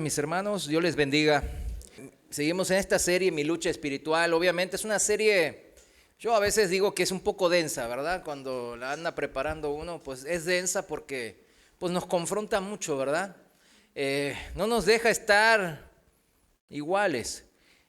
Mis hermanos, Dios les bendiga. Seguimos en esta serie, Mi Lucha Espiritual. Obviamente es una serie, yo a veces digo que es un poco densa, ¿verdad? Cuando la anda preparando uno, pues es densa porque pues nos confronta mucho, ¿verdad? No nos deja estar iguales.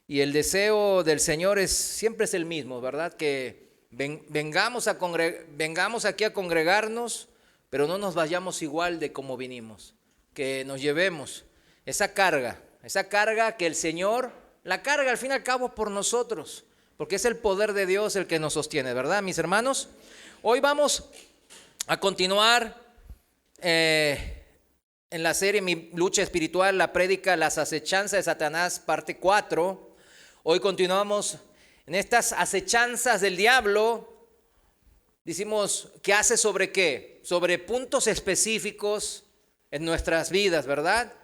Y el deseo del Señor siempre es el mismo, ¿verdad? Que vengamos aquí a congregarnos, pero no nos vayamos igual de como vinimos. Que nos llevemos esa carga que el Señor la carga al fin y al cabo por nosotros, porque es el poder de Dios el que nos sostiene, ¿verdad, mis hermanos? Hoy vamos a continuar en la serie Mi Lucha Espiritual, la prédica Las Acechanzas de Satanás, parte 4. Hoy continuamos en estas acechanzas del diablo. Decimos, ¿qué hace sobre qué? Sobre puntos específicos en nuestras vidas, ¿verdad?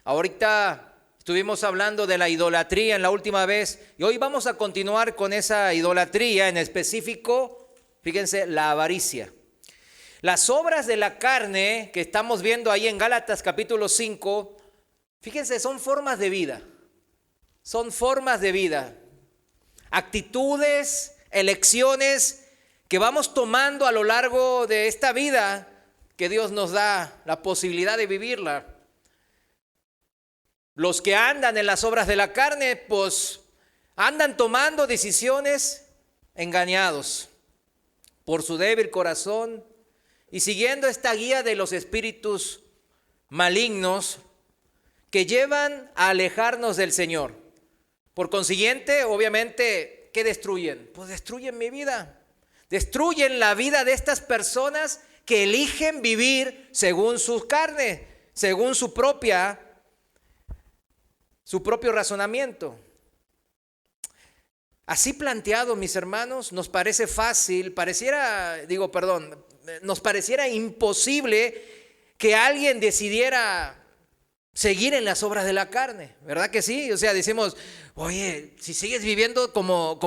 Ahorita estuvimos hablando de la idolatría en la última vez y hoy vamos a continuar con esa idolatría, en específico, fíjense, la avaricia. Las obras de la carne que estamos viendo ahí en Gálatas capítulo 5, fíjense, son formas de vida. Son formas de vida, actitudes, elecciones que vamos tomando a lo largo de esta vida que Dios nos da la posibilidad de vivirla. Los que andan en las obras de la carne, pues andan tomando decisiones engañados por su débil corazón y siguiendo esta guía de los espíritus malignos que llevan a alejarnos del Señor. Por consiguiente, obviamente, ¿qué destruyen? Pues destruyen mi vida. Destruyen la vida de estas personas que eligen vivir según su carne, según su propio razonamiento. Así planteado, mis hermanos, nos parece fácil, nos pareciera imposible que alguien decidiera seguir en las obras de la carne, ¿verdad que sí? O sea, decimos, oye, si sigues viviendo como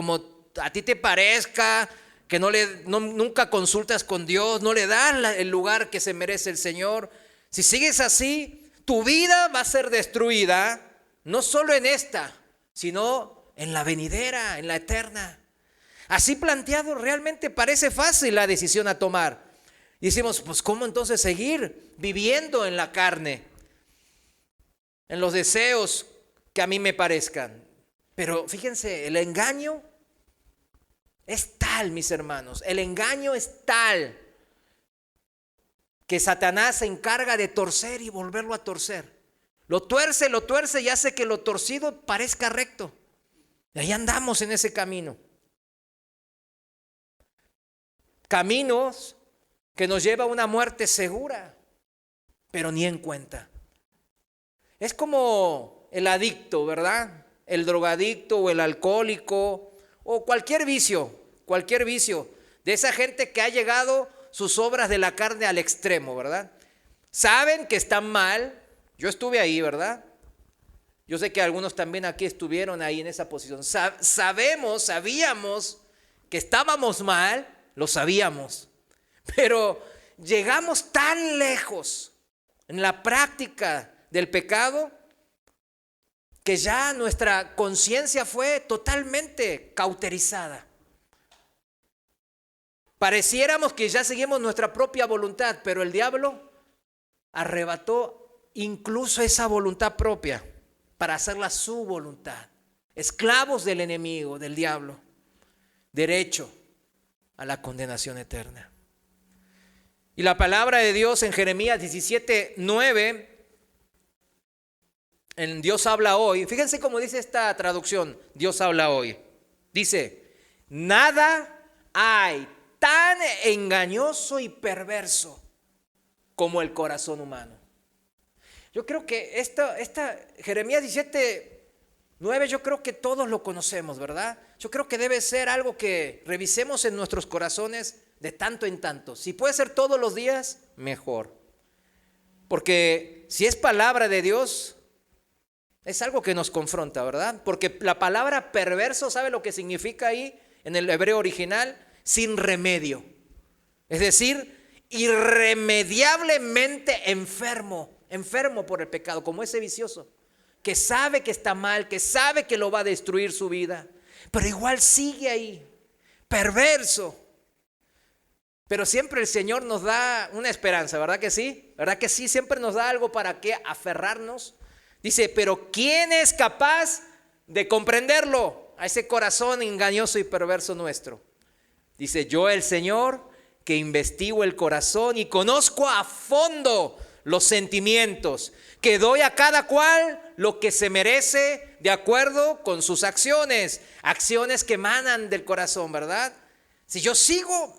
a ti te parezca, que nunca consultas con Dios, no le das el lugar que se merece el Señor, si sigues así, tu vida va a ser destruida. No solo en esta, sino en la venidera, en la eterna. Así planteado, realmente parece fácil la decisión a tomar. Y decimos, pues ¿cómo entonces seguir viviendo en la carne? En los deseos que a mí me parezcan. Pero fíjense, el engaño es tal, mis hermanos. El engaño es tal que Satanás se encarga de torcer y volverlo a torcer. Lo tuerce y hace que lo torcido parezca recto. Y ahí andamos en ese camino. Caminos que nos lleva a una muerte segura, pero ni en cuenta. Es como el adicto, ¿verdad? El drogadicto o el alcohólico o cualquier vicio de esa gente que ha llegado sus obras de la carne al extremo, ¿verdad? Saben que están mal. Yo estuve ahí, ¿verdad? Yo sé que algunos también aquí estuvieron ahí en esa posición. Sabíamos que estábamos mal, lo sabíamos. Pero llegamos tan lejos en la práctica del pecado que ya nuestra conciencia fue totalmente cauterizada. Pareciéramos que ya seguimos nuestra propia voluntad, pero el diablo arrebató incluso esa voluntad propia para hacerla su voluntad. Esclavos del enemigo, del diablo, derecho a la condenación eterna. Y la palabra de Dios en Jeremías 17:9, en Dios habla hoy, fíjense cómo dice esta traducción, Dios habla hoy. Dice, nada hay tan engañoso y perverso como el corazón humano. Yo creo que esta Jeremías 17:9, yo creo que todos lo conocemos, ¿verdad? Yo creo que debe ser algo que revisemos en nuestros corazones de tanto en tanto. Si puede ser todos los días, mejor. Porque si es palabra de Dios, es algo que nos confronta, ¿verdad? Porque la palabra perverso, ¿sabe lo que significa ahí en el hebreo original? Sin remedio. Es decir, irremediablemente enfermo enfermo por el pecado, como ese vicioso, que sabe que está mal, que sabe que lo va a destruir su vida, pero igual sigue ahí, perverso. Pero siempre el Señor nos da una esperanza, ¿verdad que sí? ¿Verdad que sí? Siempre nos da algo para que aferrarnos. Dice, pero ¿quién es capaz de comprenderlo? A ese corazón engañoso y perverso nuestro. Dice, yo el Señor que investigo el corazón y conozco a fondo los sentimientos, que doy a cada cual lo que se merece de acuerdo con sus acciones. Acciones que emanan del corazón, ¿verdad? Si yo sigo,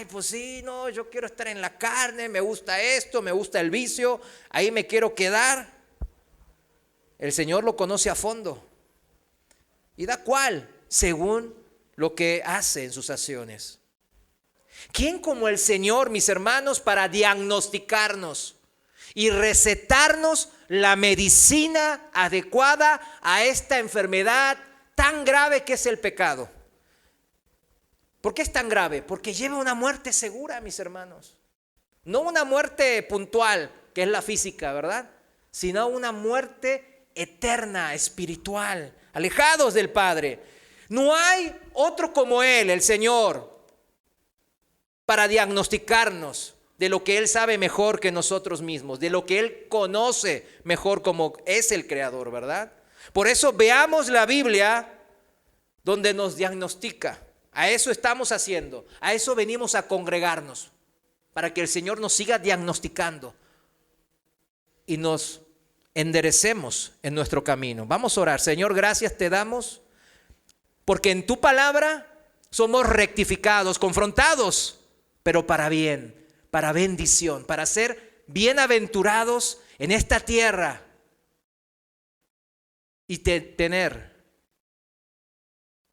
pues sí, no, yo quiero estar en la carne, me gusta esto, me gusta el vicio, ahí me quiero quedar. El Señor lo conoce a fondo y da cual según lo que hace en sus acciones. ¿Quién como el Señor, mis hermanos, para diagnosticarnos y recetarnos la medicina adecuada a esta enfermedad tan grave que es el pecado? ¿Por qué es tan grave? Porque lleva una muerte segura, mis hermanos. No una muerte puntual, que es la física, ¿verdad? Sino una muerte eterna, espiritual, alejados del Padre. No hay otro como Él, el Señor, para diagnosticarnos de lo que Él sabe mejor que nosotros mismos, de lo que Él conoce mejor como es el Creador, ¿verdad? Por eso veamos la Biblia donde nos diagnostica. A eso estamos haciendo, a eso venimos a congregarnos, para que el Señor nos siga diagnosticando y nos enderecemos en nuestro camino. Vamos a orar. Señor, gracias te damos, porque en tu palabra somos rectificados, confrontados, pero para bien, para bendición, para ser bienaventurados en esta tierra y tener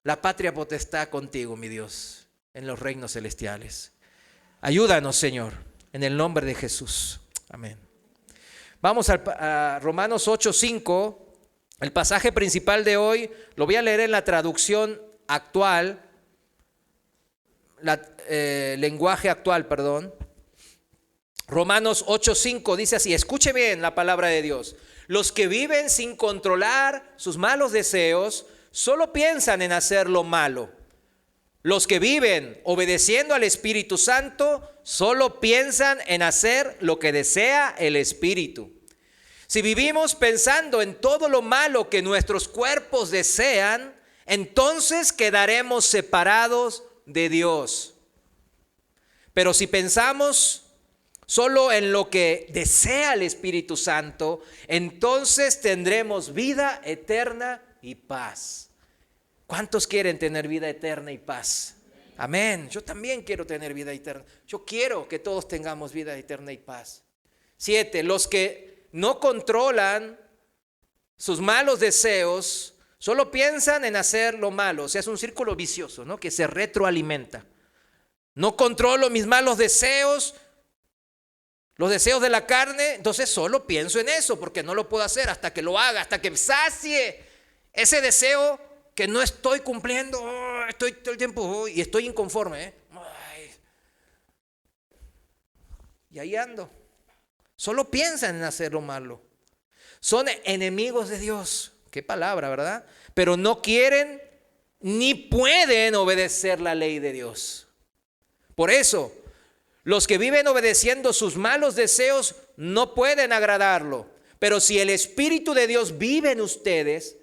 la patria potestad contigo, mi Dios, en los reinos celestiales. Ayúdanos, Señor, en el nombre de Jesús. Amén. Vamos a Romanos 8:5. El pasaje principal de hoy lo voy a leer en la traducción actual, lenguaje actual, perdón. Romanos 8:5 dice así, escuche bien la palabra de Dios. Los que viven sin controlar sus malos deseos solo piensan en hacer lo malo. Los que viven obedeciendo al Espíritu Santo solo piensan en hacer lo que desea el Espíritu. Si vivimos pensando en todo lo malo que nuestros cuerpos desean, entonces quedaremos separados de Dios. Pero si pensamos solo en lo que desea el Espíritu Santo, entonces tendremos vida eterna y paz. ¿Cuántos quieren tener vida eterna y paz? Amén. Yo también quiero tener vida eterna. Yo quiero que todos tengamos vida eterna y paz. 7. Los que no controlan sus malos deseos solo piensan en hacer lo malo. O sea, es un círculo vicioso, ¿no? Que se retroalimenta. No controlo mis malos deseos, los deseos de la carne, entonces solo pienso en eso porque no lo puedo hacer hasta que lo haga, hasta que sacie ese deseo que no estoy cumpliendo. Estoy todo el tiempo y estoy inconforme. Y ahí ando. Solo piensan en hacer lo malo. Son enemigos de Dios. Qué palabra, ¿verdad? Pero no quieren ni pueden obedecer la ley de Dios. Por eso, los que viven obedeciendo sus malos deseos no pueden agradarlo. Pero si el Espíritu de Dios vive en ustedes,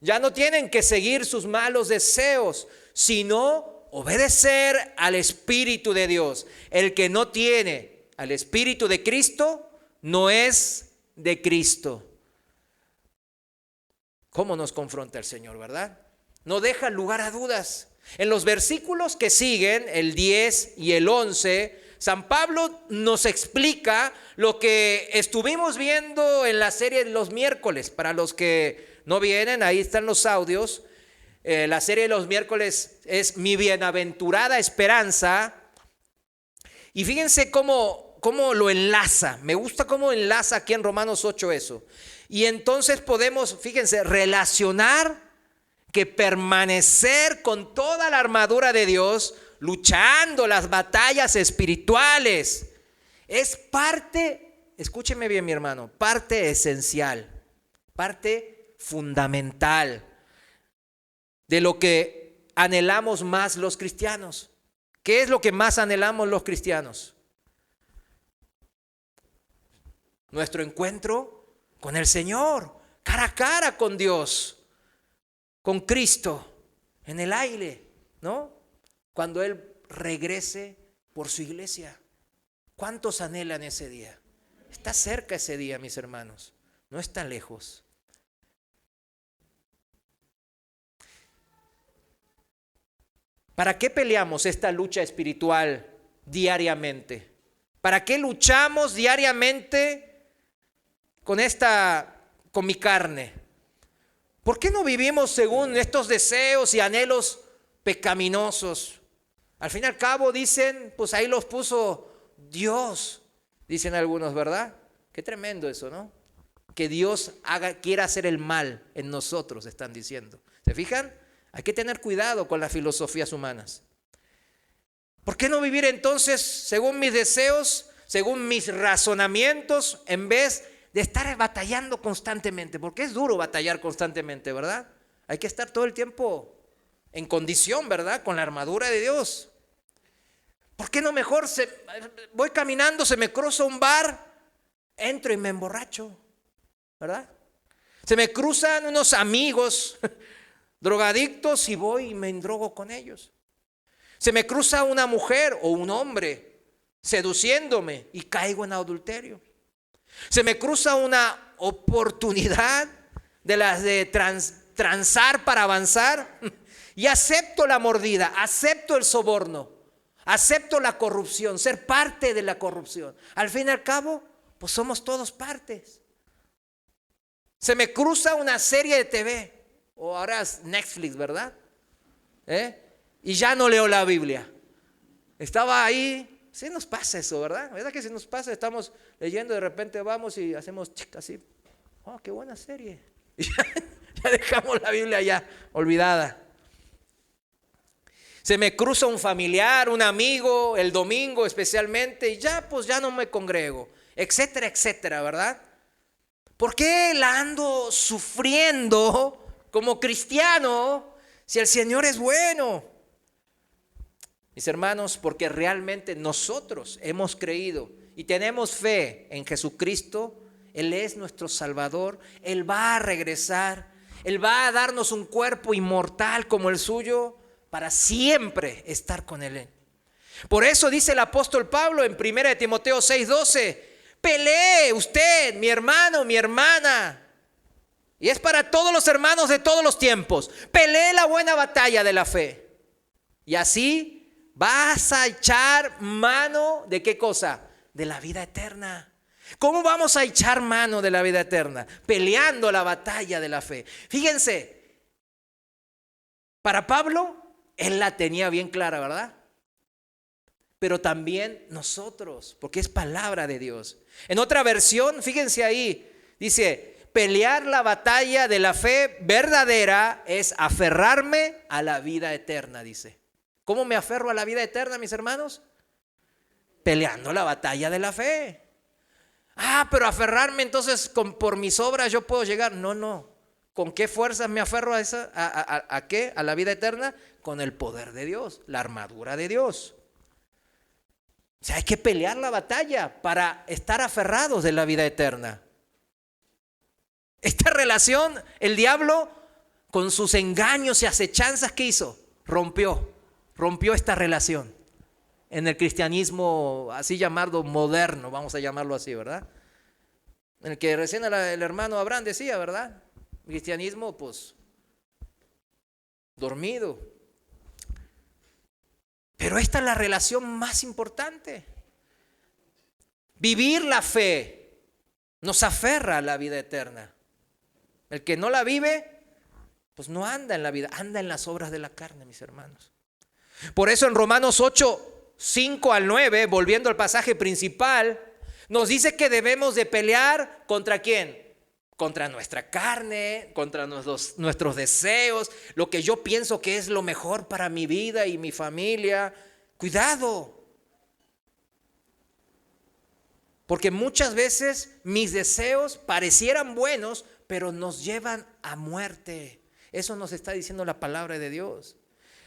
ya no tienen que seguir sus malos deseos, sino obedecer al Espíritu de Dios. El que no tiene al Espíritu de Cristo no es de Cristo. ¿Cómo nos confronta el Señor, verdad? No deja lugar a dudas. En los versículos que siguen, el 10 y el 11, San Pablo nos explica lo que estuvimos viendo en la serie de los miércoles. Para los que no vienen, ahí están los audios. La serie de los miércoles es Mi Bienaventurada Esperanza. Y fíjense cómo lo enlaza. Me gusta cómo enlaza aquí en Romanos 8 eso. Y entonces podemos, fíjense, relacionar que permanecer con toda la armadura de Dios, luchando las batallas espirituales, es parte escúcheme bien, mi hermano, parte esencial, parte fundamental de lo que anhelamos más los cristianos. ¿Qué es lo que más anhelamos los cristianos? Nuestro encuentro con el Señor, cara a cara con Dios, con Cristo, en el aire, ¿no? Cuando Él regrese por su iglesia. ¿Cuántos anhelan ese día? Está cerca ese día, mis hermanos, no está lejos. ¿Para qué peleamos esta lucha espiritual diariamente? ¿Para qué luchamos diariamente con mi carne? ¿Por qué no vivimos según estos deseos y anhelos pecaminosos? Al fin y al cabo dicen, pues ahí los puso Dios, dicen algunos, ¿verdad? Qué tremendo eso, ¿no? Que Dios quiera hacer el mal en nosotros, están diciendo. ¿Se fijan? Hay que tener cuidado con las filosofías humanas. ¿Por qué no vivir entonces según mis deseos, según mis razonamientos, en vez de estar batallando constantemente? Porque es duro batallar constantemente, ¿verdad? Hay que estar todo el tiempo en condición, ¿verdad? Con la armadura de Dios. ¿Por qué no mejor voy caminando, se me cruza un bar, entro y me emborracho, ¿verdad? Se me cruzan unos amigos drogadictos y voy y me endrogo con ellos. Se me cruza una mujer o un hombre seduciéndome y caigo en adulterio. Se me cruza una oportunidad de las de transar para avanzar y acepto la mordida, acepto el soborno, acepto la corrupción, ser parte de la corrupción. Al fin y al cabo, pues somos todos partes. Se me cruza una serie de TV, o ahora es Netflix, ¿verdad? Y ya no leo la Biblia. Estaba ahí, sí nos pasa eso, ¿verdad? ¿Verdad que si nos pasa? Estamos leyendo, de repente vamos y hacemos así. Oh, qué buena serie. Y ya dejamos la Biblia ya olvidada. Se me cruza un familiar, un amigo, el domingo especialmente, y ya pues ya no me congrego, etcétera, etcétera, ¿verdad? ¿Por qué la ando sufriendo como cristiano si el Señor es bueno? Mis hermanos, porque realmente nosotros hemos creído y tenemos fe en Jesucristo. Él es nuestro Salvador, Él va a regresar, Él va a darnos un cuerpo inmortal como el suyo para siempre estar con Él. Por eso dice el apóstol Pablo en 1 Timoteo 6:12, pelee usted, mi hermano, mi hermana. Y es para todos los hermanos de todos los tiempos. Pelee la buena batalla de la fe. Y así vas a echar mano de ¿qué cosa? De la vida eterna. ¿Cómo vamos a echar mano de la vida eterna? Peleando la batalla de la fe. Fíjense, para Pablo, él la tenía bien clara, ¿verdad? Pero también nosotros, porque es palabra de Dios. En otra versión, fíjense ahí, dice, pelear la batalla de la fe verdadera es aferrarme a la vida eterna, dice. ¿Cómo me aferro a la vida eterna, mis hermanos? Peleando la batalla de la fe. Pero aferrarme entonces por mis obras yo puedo llegar. No. ¿Con qué fuerzas me aferro a esa? ¿A qué? ¿A la vida eterna? Con el poder de Dios, la armadura de Dios. O sea, hay que pelear la batalla para estar aferrados de la vida eterna. Esta relación, el diablo, con sus engaños y acechanzas, ¿qué hizo? Rompió esta relación. En el cristianismo así llamado moderno, vamos a llamarlo así, ¿verdad? En el que recién el hermano Abraham decía, ¿verdad? Cristianismo, pues, dormido. Pero esta es la relación más importante. Vivir la fe nos aferra a la vida eterna. El que no la vive, pues no anda en la vida, anda en las obras de la carne, mis hermanos. Por eso en Romanos 8:5-9, volviendo al pasaje principal, nos dice que debemos de pelear ¿contra quién? Contra nuestra carne, contra nuestros deseos, lo que yo pienso que es lo mejor para mi vida y mi familia. Cuidado. Porque muchas veces mis deseos parecieran buenos, pero nos llevan a muerte. Eso nos está diciendo la palabra de Dios.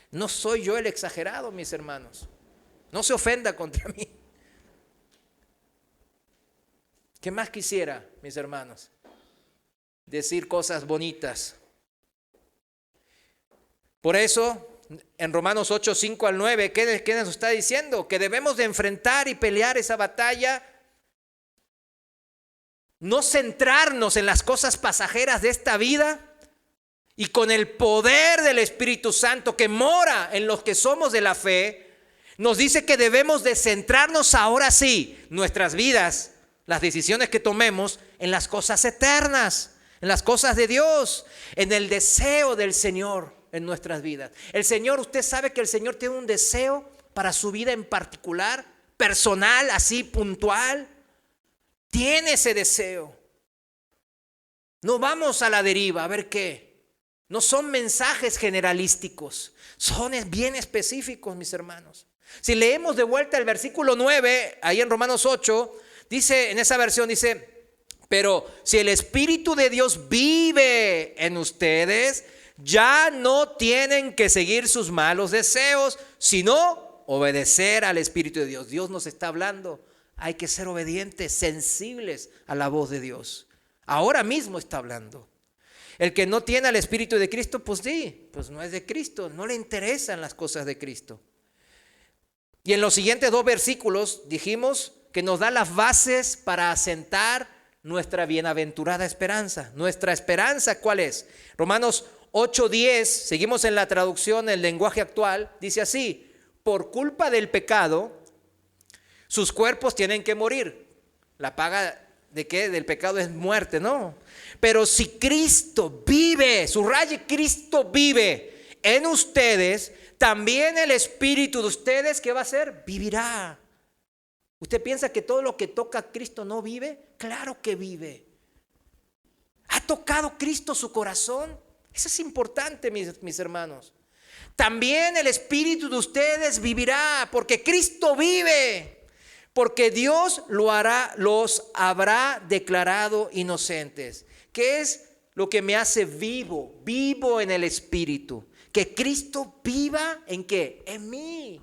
No soy yo el exagerado, mis hermanos. No se ofenda contra mí. ¿Qué más quisiera, mis hermanos? Decir cosas bonitas. Por eso, en Romanos 8, 5 al 9, ¿qué nos está diciendo? Que debemos de enfrentar y pelear esa batalla. No centrarnos en las cosas pasajeras de esta vida. Y con el poder del Espíritu Santo que mora en los que somos de la fe, nos dice que debemos de centrarnos ahora sí, nuestras vidas, las decisiones que tomemos, en las cosas eternas, en las cosas de Dios, en el deseo del Señor en nuestras vidas. El Señor, usted sabe que el Señor tiene un deseo para su vida en particular, personal, así puntual. Tiene ese deseo. No vamos a la deriva, a ver qué. No son mensajes generalísticos, son bien específicos, mis hermanos. Si leemos de vuelta el versículo 9, ahí en Romanos 8, dice, en esa versión dice, pero si el Espíritu de Dios vive en ustedes, ya no tienen que seguir sus malos deseos, sino obedecer al Espíritu de Dios. Dios nos está hablando, hay que ser obedientes, sensibles a la voz de Dios. Ahora mismo está hablando. El que no tiene al Espíritu de Cristo, pues sí, pues no es de Cristo, no le interesan las cosas de Cristo. Y en los siguientes 2 versículos dijimos que nos da las bases para asentar nuestra bienaventurada esperanza. Nuestra esperanza, ¿cuál es? Romanos 8:10, seguimos en la traducción, el lenguaje actual, dice así: por culpa del pecado, sus cuerpos tienen que morir. La paga ¿de qué? Del pecado es muerte, ¿no? Pero si Cristo vive, subraye, Cristo vive en ustedes, también el Espíritu de ustedes, ¿qué va a hacer? Vivirá. ¿Usted piensa que todo lo que toca a Cristo no vive? Claro que vive. ¿Ha tocado Cristo su corazón? Eso es importante, mis hermanos. También el Espíritu de ustedes vivirá, porque Cristo vive. Porque Dios los habrá declarado inocentes. ¿Qué es lo que me hace vivo? Vivo en el Espíritu. Que Cristo viva ¿en qué? En mí.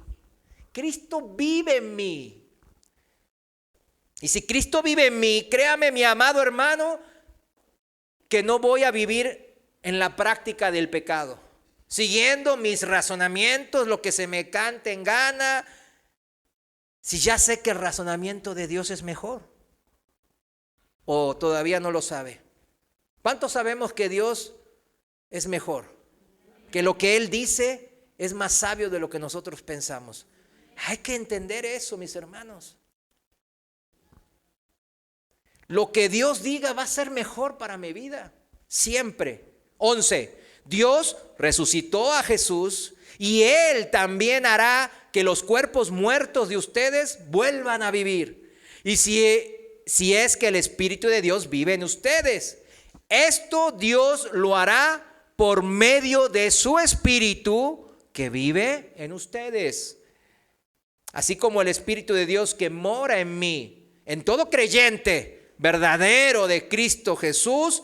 Cristo vive en mí. Y si Cristo vive en mí, créame, mi amado hermano, que no voy a vivir en la práctica del pecado, siguiendo mis razonamientos, lo que se me cante en gana. Si ya sé que el razonamiento de Dios es mejor, o todavía no lo sabe. ¿Cuántos sabemos que Dios es mejor? Que lo que Él dice es más sabio de lo que nosotros pensamos. Hay que entender eso, mis hermanos. Lo que Dios diga va a ser mejor para mi vida, siempre. 11. Dios resucitó a Jesús y Él también hará que los cuerpos muertos de ustedes vuelvan a vivir. Y si es que el Espíritu de Dios vive en ustedes, esto Dios lo hará por medio de su Espíritu que vive en ustedes. Así como el Espíritu de Dios que mora en mí, en todo creyente verdadero de Cristo Jesús,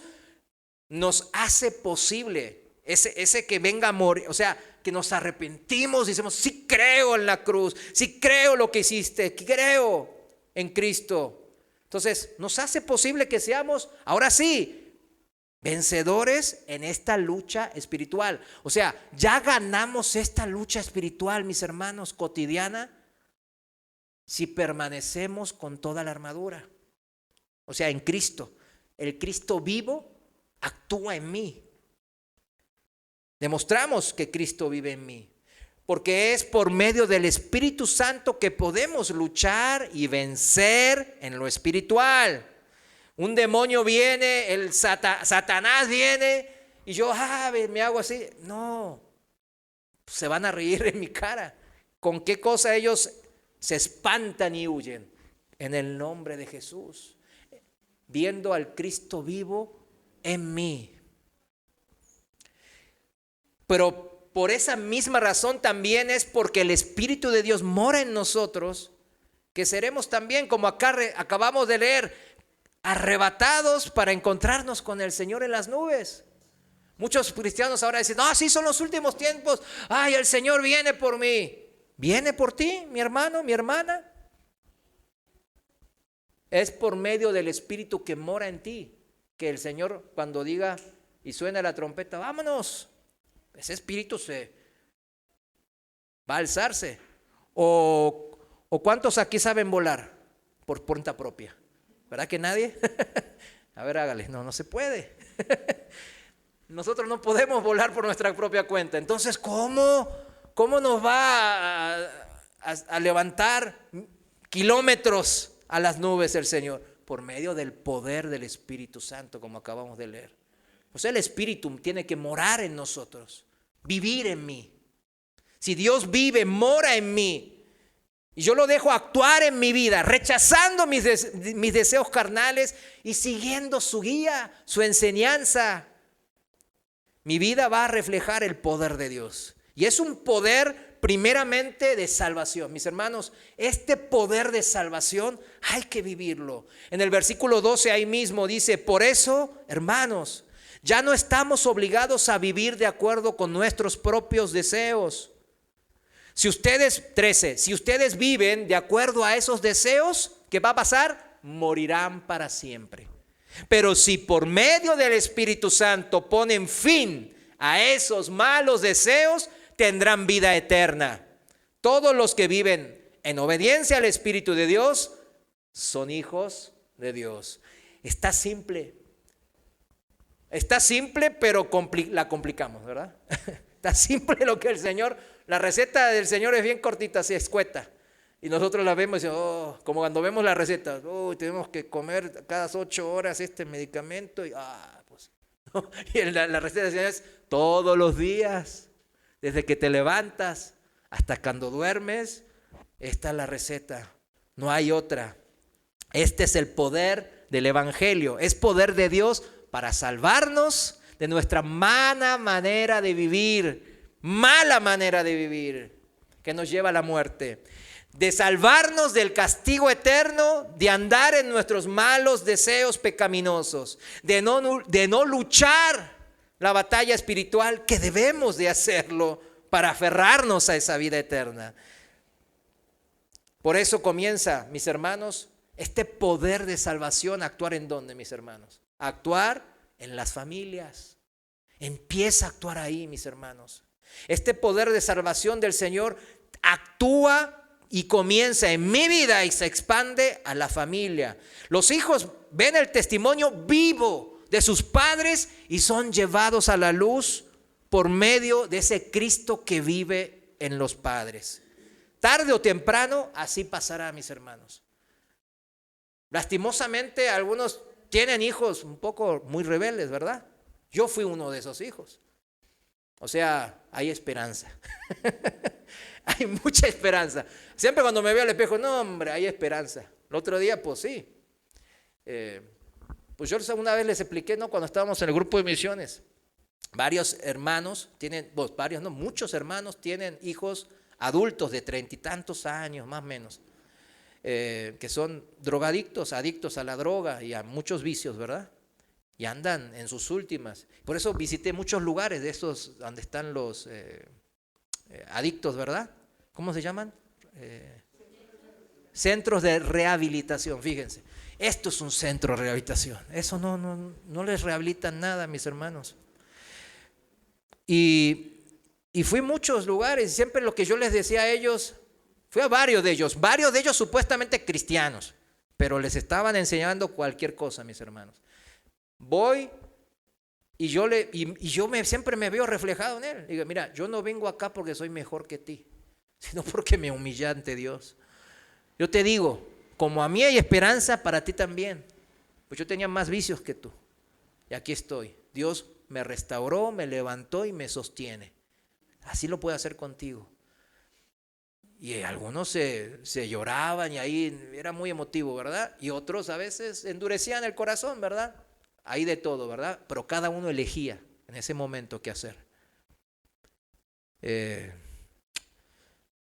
nos hace posible ese que venga a morir, o sea, que nos arrepentimos y decimos, sí creo en la cruz, sí creo lo que hiciste, creo en Cristo. Entonces, nos hace posible que seamos, ahora sí, vencedores en esta lucha espiritual. O sea, ya ganamos esta lucha espiritual, mis hermanos, cotidiana, si permanecemos con toda la armadura. O sea, en Cristo. El Cristo vivo actúa en mí. Demostramos que Cristo vive en mí, porque es por medio del Espíritu Santo que podemos luchar y vencer en lo espiritual. Un demonio viene, el Satanás viene y yo me hago así. No, se van a reír en mi cara. ¿Con qué cosa ellos se espantan y huyen? En el nombre de Jesús, viendo al Cristo vivo en mí. Pero por esa misma razón también es porque el Espíritu de Dios mora en nosotros, que seremos también, como acá acabamos de leer, arrebatados para encontrarnos con el Señor en las nubes. Muchos cristianos ahora dicen, no, sí son los últimos tiempos, ay, el Señor viene por mí. ¿Viene por ti, mi hermano, mi hermana? Es por medio del Espíritu que mora en ti, que el Señor cuando diga y suena la trompeta, vámonos, ese Espíritu se va a alzarse. ¿O cuántos aquí saben volar por cuenta propia? ¿Verdad que nadie? A ver, hágale, no se puede. Nosotros no podemos volar por nuestra propia cuenta. Entonces, ¿cómo nos va a levantar kilómetros a las nubes el Señor? Por medio del poder del Espíritu Santo, como acabamos de leer. Pues el Espíritu tiene que morar en nosotros, vivir en mí. Si Dios vive, mora en mí, y yo lo dejo actuar en mi vida, rechazando mis deseos carnales y siguiendo su guía, su enseñanza, mi vida va a reflejar el poder de Dios. Y es un poder primeramente de salvación. Mis hermanos, este poder de salvación hay que vivirlo. En el versículo 12 ahí mismo dice, por eso, hermanos, ya no estamos obligados a vivir de acuerdo con nuestros propios deseos. Si ustedes viven de acuerdo a esos deseos, ¿qué va a pasar? Morirán para siempre. Pero si por medio del Espíritu Santo ponen fin a esos malos deseos, tendrán vida eterna. Todos los que viven en obediencia al Espíritu de Dios son hijos de Dios. Está simple, pero la complicamos, ¿verdad? Está simple lo que el Señor, la receta del Señor es bien cortita, así escueta. Y nosotros la vemos y decimos, como cuando vemos la receta, tenemos que comer cada 8 horas este medicamento. Y la receta del Señor es todos los días, desde que te levantas hasta cuando duermes, esta es la receta, no hay otra. Este es el poder del Evangelio, es poder de Dios para salvarnos de nuestra mala manera de vivir, que nos lleva a la muerte, de salvarnos del castigo eterno, de andar en nuestros malos deseos pecaminosos, de no luchar la batalla espiritual que debemos de hacerlo para aferrarnos a esa vida eterna. Por eso comienza, mis hermanos, este poder de salvación a actuar ¿en dónde, mis hermanos? A actuar en las familias. Empieza a actuar ahí, mis hermanos. Este poder de salvación del Señor actúa y comienza en mi vida y se expande a la familia. Los hijos ven el testimonio vivo de sus padres y son llevados a la luz por medio de ese Cristo que vive en los padres. Tarde o temprano así pasará, mis hermanos. Lastimosamente algunos tienen hijos un poco muy rebeldes, ¿verdad? Yo fui uno de esos hijos. O sea, hay esperanza. Hay mucha esperanza. Siempre cuando me veo al espejo, no hombre, hay esperanza. El otro día, pues sí. Pues yo una vez les expliqué, ¿no? Cuando estábamos en el grupo de misiones, muchos hermanos tienen hijos adultos de 30 y tantos años, más o menos, que son drogadictos, adictos a la droga y a muchos vicios, ¿verdad? Y andan en sus últimas. Por eso visité muchos lugares de esos donde están los adictos, ¿verdad? ¿Cómo se llaman? Centros de rehabilitación, fíjense. Esto es un centro de rehabilitación. Eso no les rehabilitan nada, mis hermanos. Y fui a muchos lugares, y siempre lo que yo les decía a ellos, fui a varios de ellos supuestamente cristianos, pero les estaban enseñando cualquier cosa, mis hermanos. Voy y yo siempre me veo reflejado en él. Digo, mira, yo no vengo acá porque soy mejor que ti, sino porque me humillé ante Dios. Yo te digo, como a mí hay esperanza, para ti también. Pues yo tenía más vicios que tú. Y aquí estoy. Dios me restauró, me levantó y me sostiene. Así lo puede hacer contigo. Y algunos se lloraban y ahí era muy emotivo, ¿verdad? Y otros a veces endurecían el corazón, ¿verdad? Hay de todo, ¿verdad? Pero cada uno elegía en ese momento qué hacer.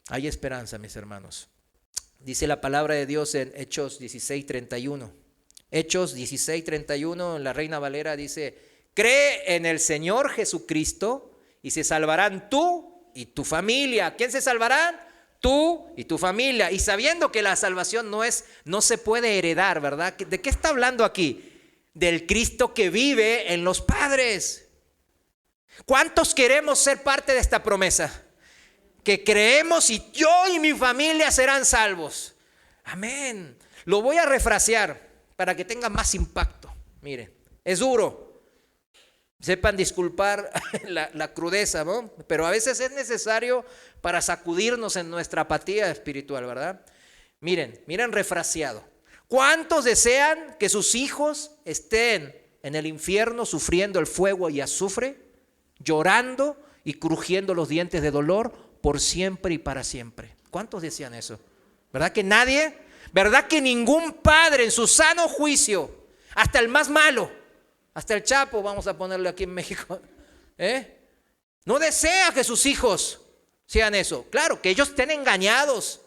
Hay esperanza, mis hermanos. Dice la palabra de Dios en Hechos 16:31. Hechos 16:31 en la Reina Valera dice: cree en el Señor Jesucristo y se salvarán tú y tu familia. ¿Quién se salvarán? Tú y tu familia. Y sabiendo que la salvación no se puede heredar, ¿verdad? ¿De qué está hablando aquí? Del Cristo que vive en los padres. ¿Cuántos queremos ser parte de esta promesa? Que creemos y yo y mi familia serán salvos. Amén. Lo voy a refrasear para que tenga más impacto. Mire, es duro. Sepan disculpar la crudeza, ¿no? Pero a veces es necesario para sacudirnos en nuestra apatía espiritual, ¿verdad? Miren refraseado. ¿Cuántos desean que sus hijos estén en el infierno sufriendo el fuego y azufre, llorando y crujiendo los dientes de dolor por siempre y para siempre? ¿Cuántos desean eso? ¿Verdad que nadie? ¿Verdad que ningún padre en su sano juicio, hasta el más malo, hasta el Chapo, vamos a ponerle aquí en México, no desea que sus hijos sean eso? Claro, que ellos estén engañados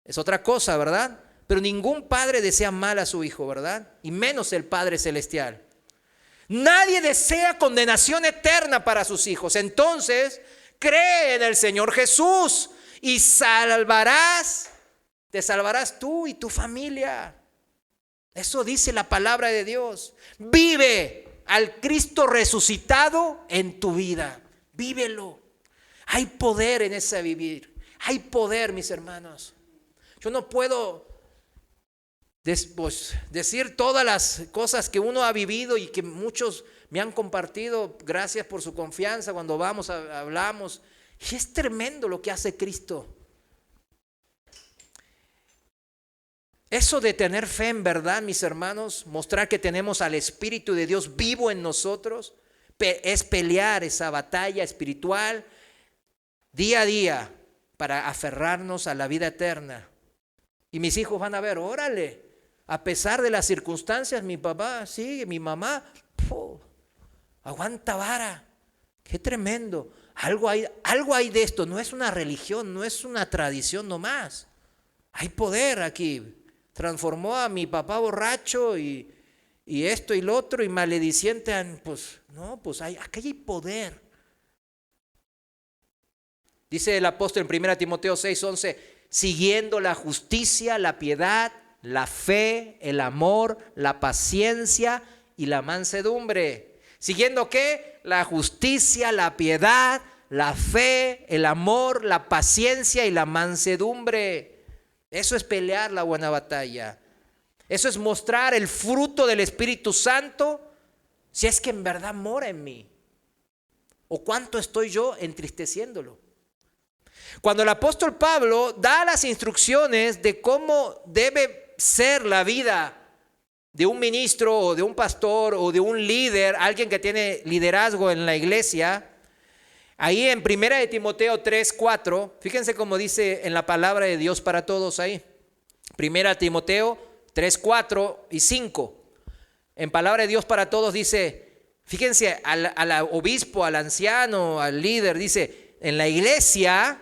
es otra cosa, ¿verdad? Pero ningún padre desea mal a su hijo, ¿verdad? Y menos el Padre Celestial. Nadie desea condenación eterna para sus hijos. Entonces, cree en el Señor Jesús y te salvarás tú y tu familia. Eso dice la palabra de Dios. Vive al Cristo resucitado en tu vida. Vívelo. Hay poder en ese vivir. Hay poder, mis hermanos. Yo no puedo decir todas las cosas que uno ha vivido y que muchos me han compartido. Gracias por su confianza cuando hablamos. Y es tremendo lo que hace Cristo. Eso de tener fe en verdad, mis hermanos, mostrar que tenemos al Espíritu de Dios vivo en nosotros, es pelear esa batalla espiritual día a día para aferrarnos a la vida eterna. Y mis hijos van a ver, órale, a pesar de las circunstancias, mi papá sigue, mi mamá, aguanta vara. Qué tremendo. Algo hay de esto. No es una religión, no es una tradición nomás. Hay poder aquí. Transformó a mi papá borracho y esto y lo otro y malediciente. Aquí hay poder. Dice el apóstol en 1 Timoteo 6:11, siguiendo la justicia, la piedad, la fe, el amor, la paciencia y la mansedumbre. ¿Siguiendo qué? La justicia, la piedad, la fe, el amor, la paciencia y la mansedumbre. Eso es pelear la buena batalla. Eso es mostrar el fruto del Espíritu Santo, si es que en verdad mora en mí. ¿O cuánto estoy yo entristeciéndolo? Cuando el apóstol Pablo da las instrucciones de cómo debe ser la vida de un ministro o de un pastor o de un líder, alguien que tiene liderazgo en la iglesia, ahí en 1 Timoteo 3:4, fíjense cómo dice en la palabra de Dios para todos ahí. 1 Timoteo 3:4 y 5. En palabra de Dios para todos dice, fíjense al obispo, al anciano, al líder, dice, en la iglesia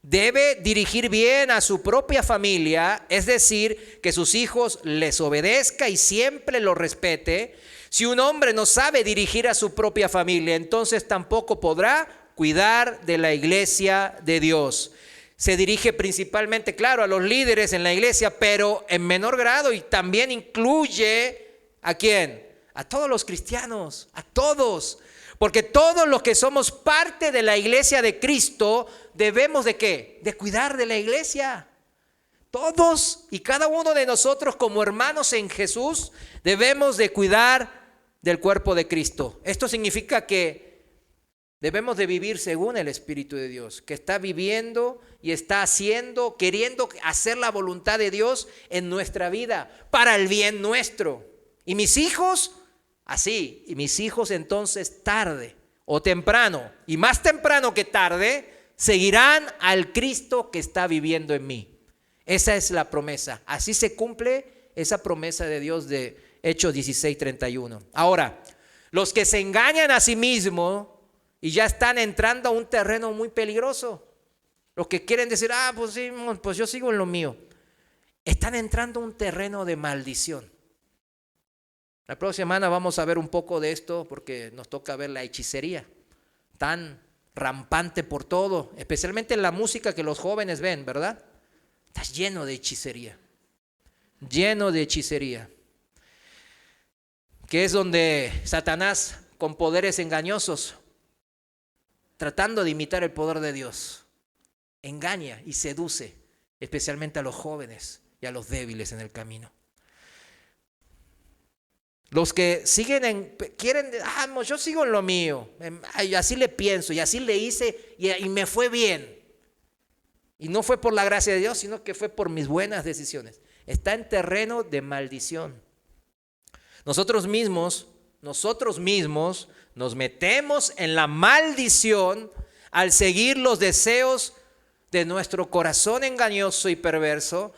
debe dirigir bien a su propia familia, es decir, que sus hijos les obedezca y siempre los respete. Si un hombre no sabe dirigir a su propia familia, entonces tampoco podrá cuidar de la iglesia de Dios. Se dirige principalmente, claro, a los líderes en la iglesia, pero en menor grado, y también incluye ¿a quién? A todos los cristianos, a todos. Porque todos los que somos parte de la iglesia de Cristo debemos ¿de qué? De cuidar de la iglesia. Todos y cada uno de nosotros como hermanos en Jesús debemos de cuidar del cuerpo de Cristo. Esto significa que debemos de vivir según el Espíritu de Dios, que está viviendo y está haciendo, queriendo hacer la voluntad de Dios en nuestra vida para el bien nuestro. Y mis hijos, así, y mis hijos entonces tarde o temprano, y más temprano que tarde, seguirán al Cristo que está viviendo en mí. Esa es la promesa. Así se cumple esa promesa de Dios de Hechos 16:31. Ahora, los que se engañan a sí mismos y ya están entrando a un terreno muy peligroso. Los que quieren decir, pues sí, pues yo sigo en lo mío, están entrando a un terreno de maldición. La próxima semana vamos a ver un poco de esto porque nos toca ver la hechicería tan rampante por todo, especialmente en la música que los jóvenes ven, ¿verdad? Está lleno de hechicería, que es donde Satanás, con poderes engañosos, tratando de imitar el poder de Dios, engaña y seduce, especialmente a los jóvenes y a los débiles en el camino. Los que quieren, yo sigo en lo mío, y así le pienso, y así le hice, y me fue bien. Y no fue por la gracia de Dios, sino que fue por mis buenas decisiones. Está en terreno de maldición. Nosotros mismos nos metemos en la maldición al seguir los deseos de nuestro corazón engañoso y perverso,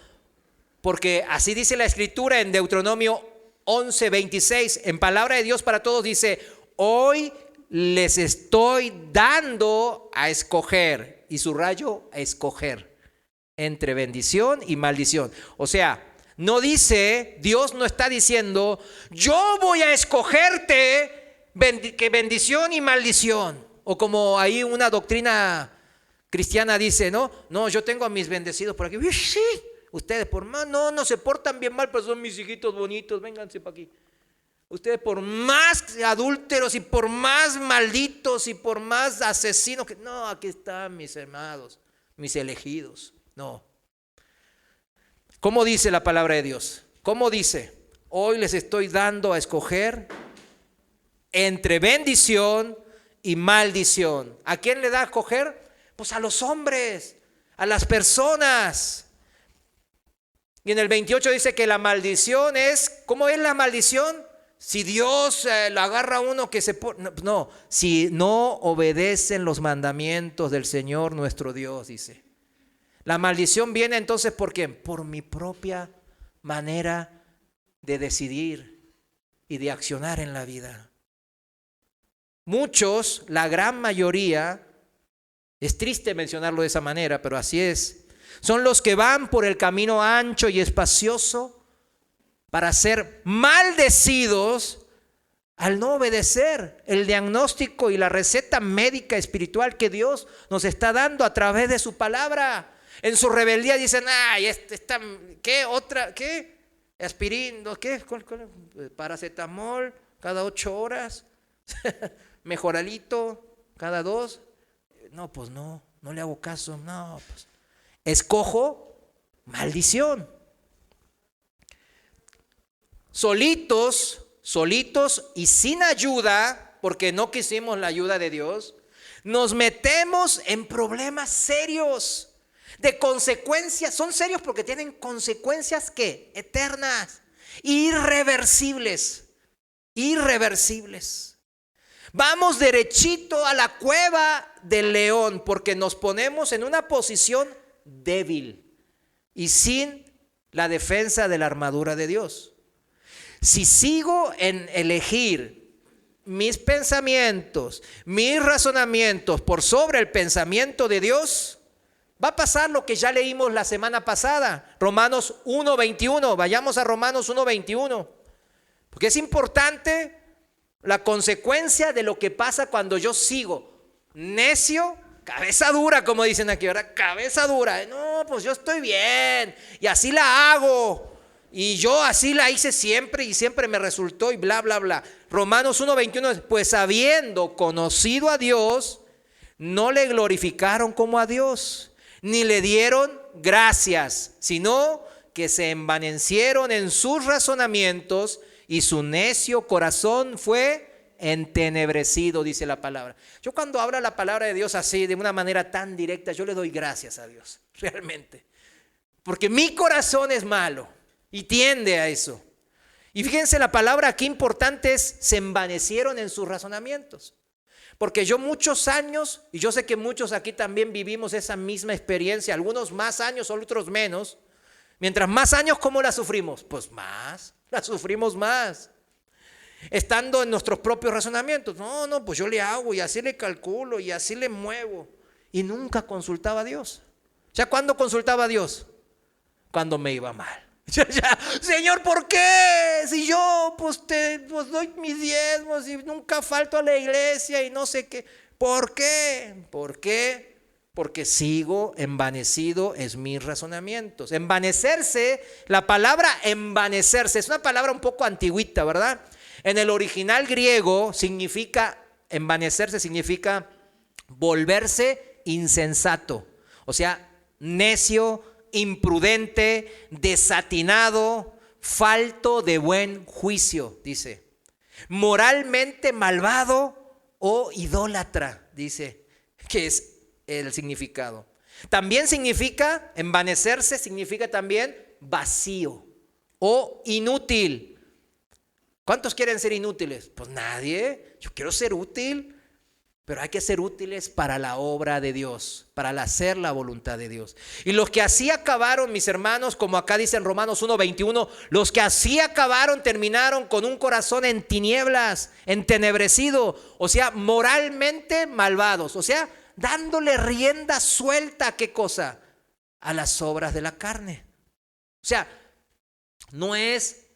porque así dice la Escritura en Deuteronomio 11:26, en palabra de Dios para todos dice: hoy les estoy dando a escoger, y subrayo, a escoger, entre bendición y maldición. O sea, no dice, Dios no está diciendo, yo voy a escogerte que bendición y maldición. O como ahí una doctrina cristiana dice, no, yo tengo a mis bendecidos por aquí. Sí, ustedes por más, no se portan bien mal, pero son mis hijitos bonitos, vénganse para aquí. Ustedes por más adúlteros y por más malditos y por más asesinos, aquí están mis amados, mis elegidos. No. ¿Cómo dice la palabra de Dios? ¿Cómo dice? Hoy les estoy dando a escoger entre bendición y maldición. ¿A quién le da a escoger? Pues a los hombres, a las personas. Y en el 28 dice que la maldición es, ¿cómo es la maldición? Si Dios lo agarra a uno que se pone, no, si no obedecen los mandamientos del Señor nuestro Dios, dice. La maldición viene entonces, ¿por qué? Por mi propia manera de decidir y de accionar en la vida. Muchos, la gran mayoría, es triste mencionarlo de esa manera, pero así es, son los que van por el camino ancho y espacioso para ser maldecidos al no obedecer el diagnóstico y la receta médica espiritual que Dios nos está dando a través de su palabra. En su rebeldía dicen, ¿qué? ¿Otra? ¿Qué? Aspirina, ¿qué? ¿Cuál? Paracetamol cada 8 horas, mejoralito cada 2. No, pues no le hago caso. No, pues escojo maldición. Solitos y sin ayuda, porque no quisimos la ayuda de Dios, nos metemos en problemas serios. De consecuencias, son serios porque tienen consecuencias ¿qué? Eternas, irreversibles. Vamos derechito a la cueva del león porque nos ponemos en una posición débil y sin la defensa de la armadura de Dios. Si sigo en elegir mis pensamientos, mis razonamientos por sobre el pensamiento de Dios, va a pasar lo que ya leímos la semana pasada, Romanos 1:21. Vayamos a Romanos 1:21, porque es importante la consecuencia de lo que pasa cuando yo sigo necio, cabeza dura, como dicen aquí, ¿verdad? Cabeza dura. No, pues yo estoy bien y así la hago y yo así la hice siempre y siempre me resultó y bla, bla, bla. Romanos 1:21, pues habiendo conocido a Dios, no le glorificaron como a Dios, ni le dieron gracias, sino que se envanecieron en sus razonamientos y su necio corazón fue entenebrecido, dice la palabra. Yo cuando hablo la palabra de Dios así, de una manera tan directa, yo le doy gracias a Dios, realmente. Porque mi corazón es malo y tiende a eso. Y fíjense la palabra aquí importante es, se envanecieron en sus razonamientos. Porque yo muchos años, y yo sé que muchos aquí también vivimos esa misma experiencia, algunos más años, otros menos. Mientras más años, ¿cómo la sufrimos? Pues más, la sufrimos más. Estando en nuestros propios razonamientos. No, pues yo le hago y así le calculo y así le muevo. Y nunca consultaba a Dios. sea, ¿cuándo consultaba a Dios? Cuando me iba mal. Señor, ¿por qué? Si yo pues doy mis diezmos y nunca falto a la iglesia y no sé qué. ¿Por qué? ¿Por qué? Porque sigo envanecido en mis razonamientos. Envanecerse, la palabra envanecerse es una palabra un poco antigüita, ¿verdad? En el original griego significa, envanecerse significa volverse insensato. O sea, necio, imprudente, desatinado, falto de buen juicio, dice. Moralmente malvado o idólatra, dice, que es el significado. También significa, envanecerse significa también vacío o inútil. ¿Cuántos quieren ser inútiles? Pues nadie. Yo quiero ser útil. Pero hay que ser útiles para la obra de Dios, para hacer la voluntad de Dios. Y los que así acabaron, mis hermanos, como acá dice en Romanos 1:21, los que así acabaron terminaron con un corazón en tinieblas, entenebrecido, o sea, moralmente malvados, o sea, dándole rienda suelta, ¿qué cosa? A las obras de la carne. O sea, no es...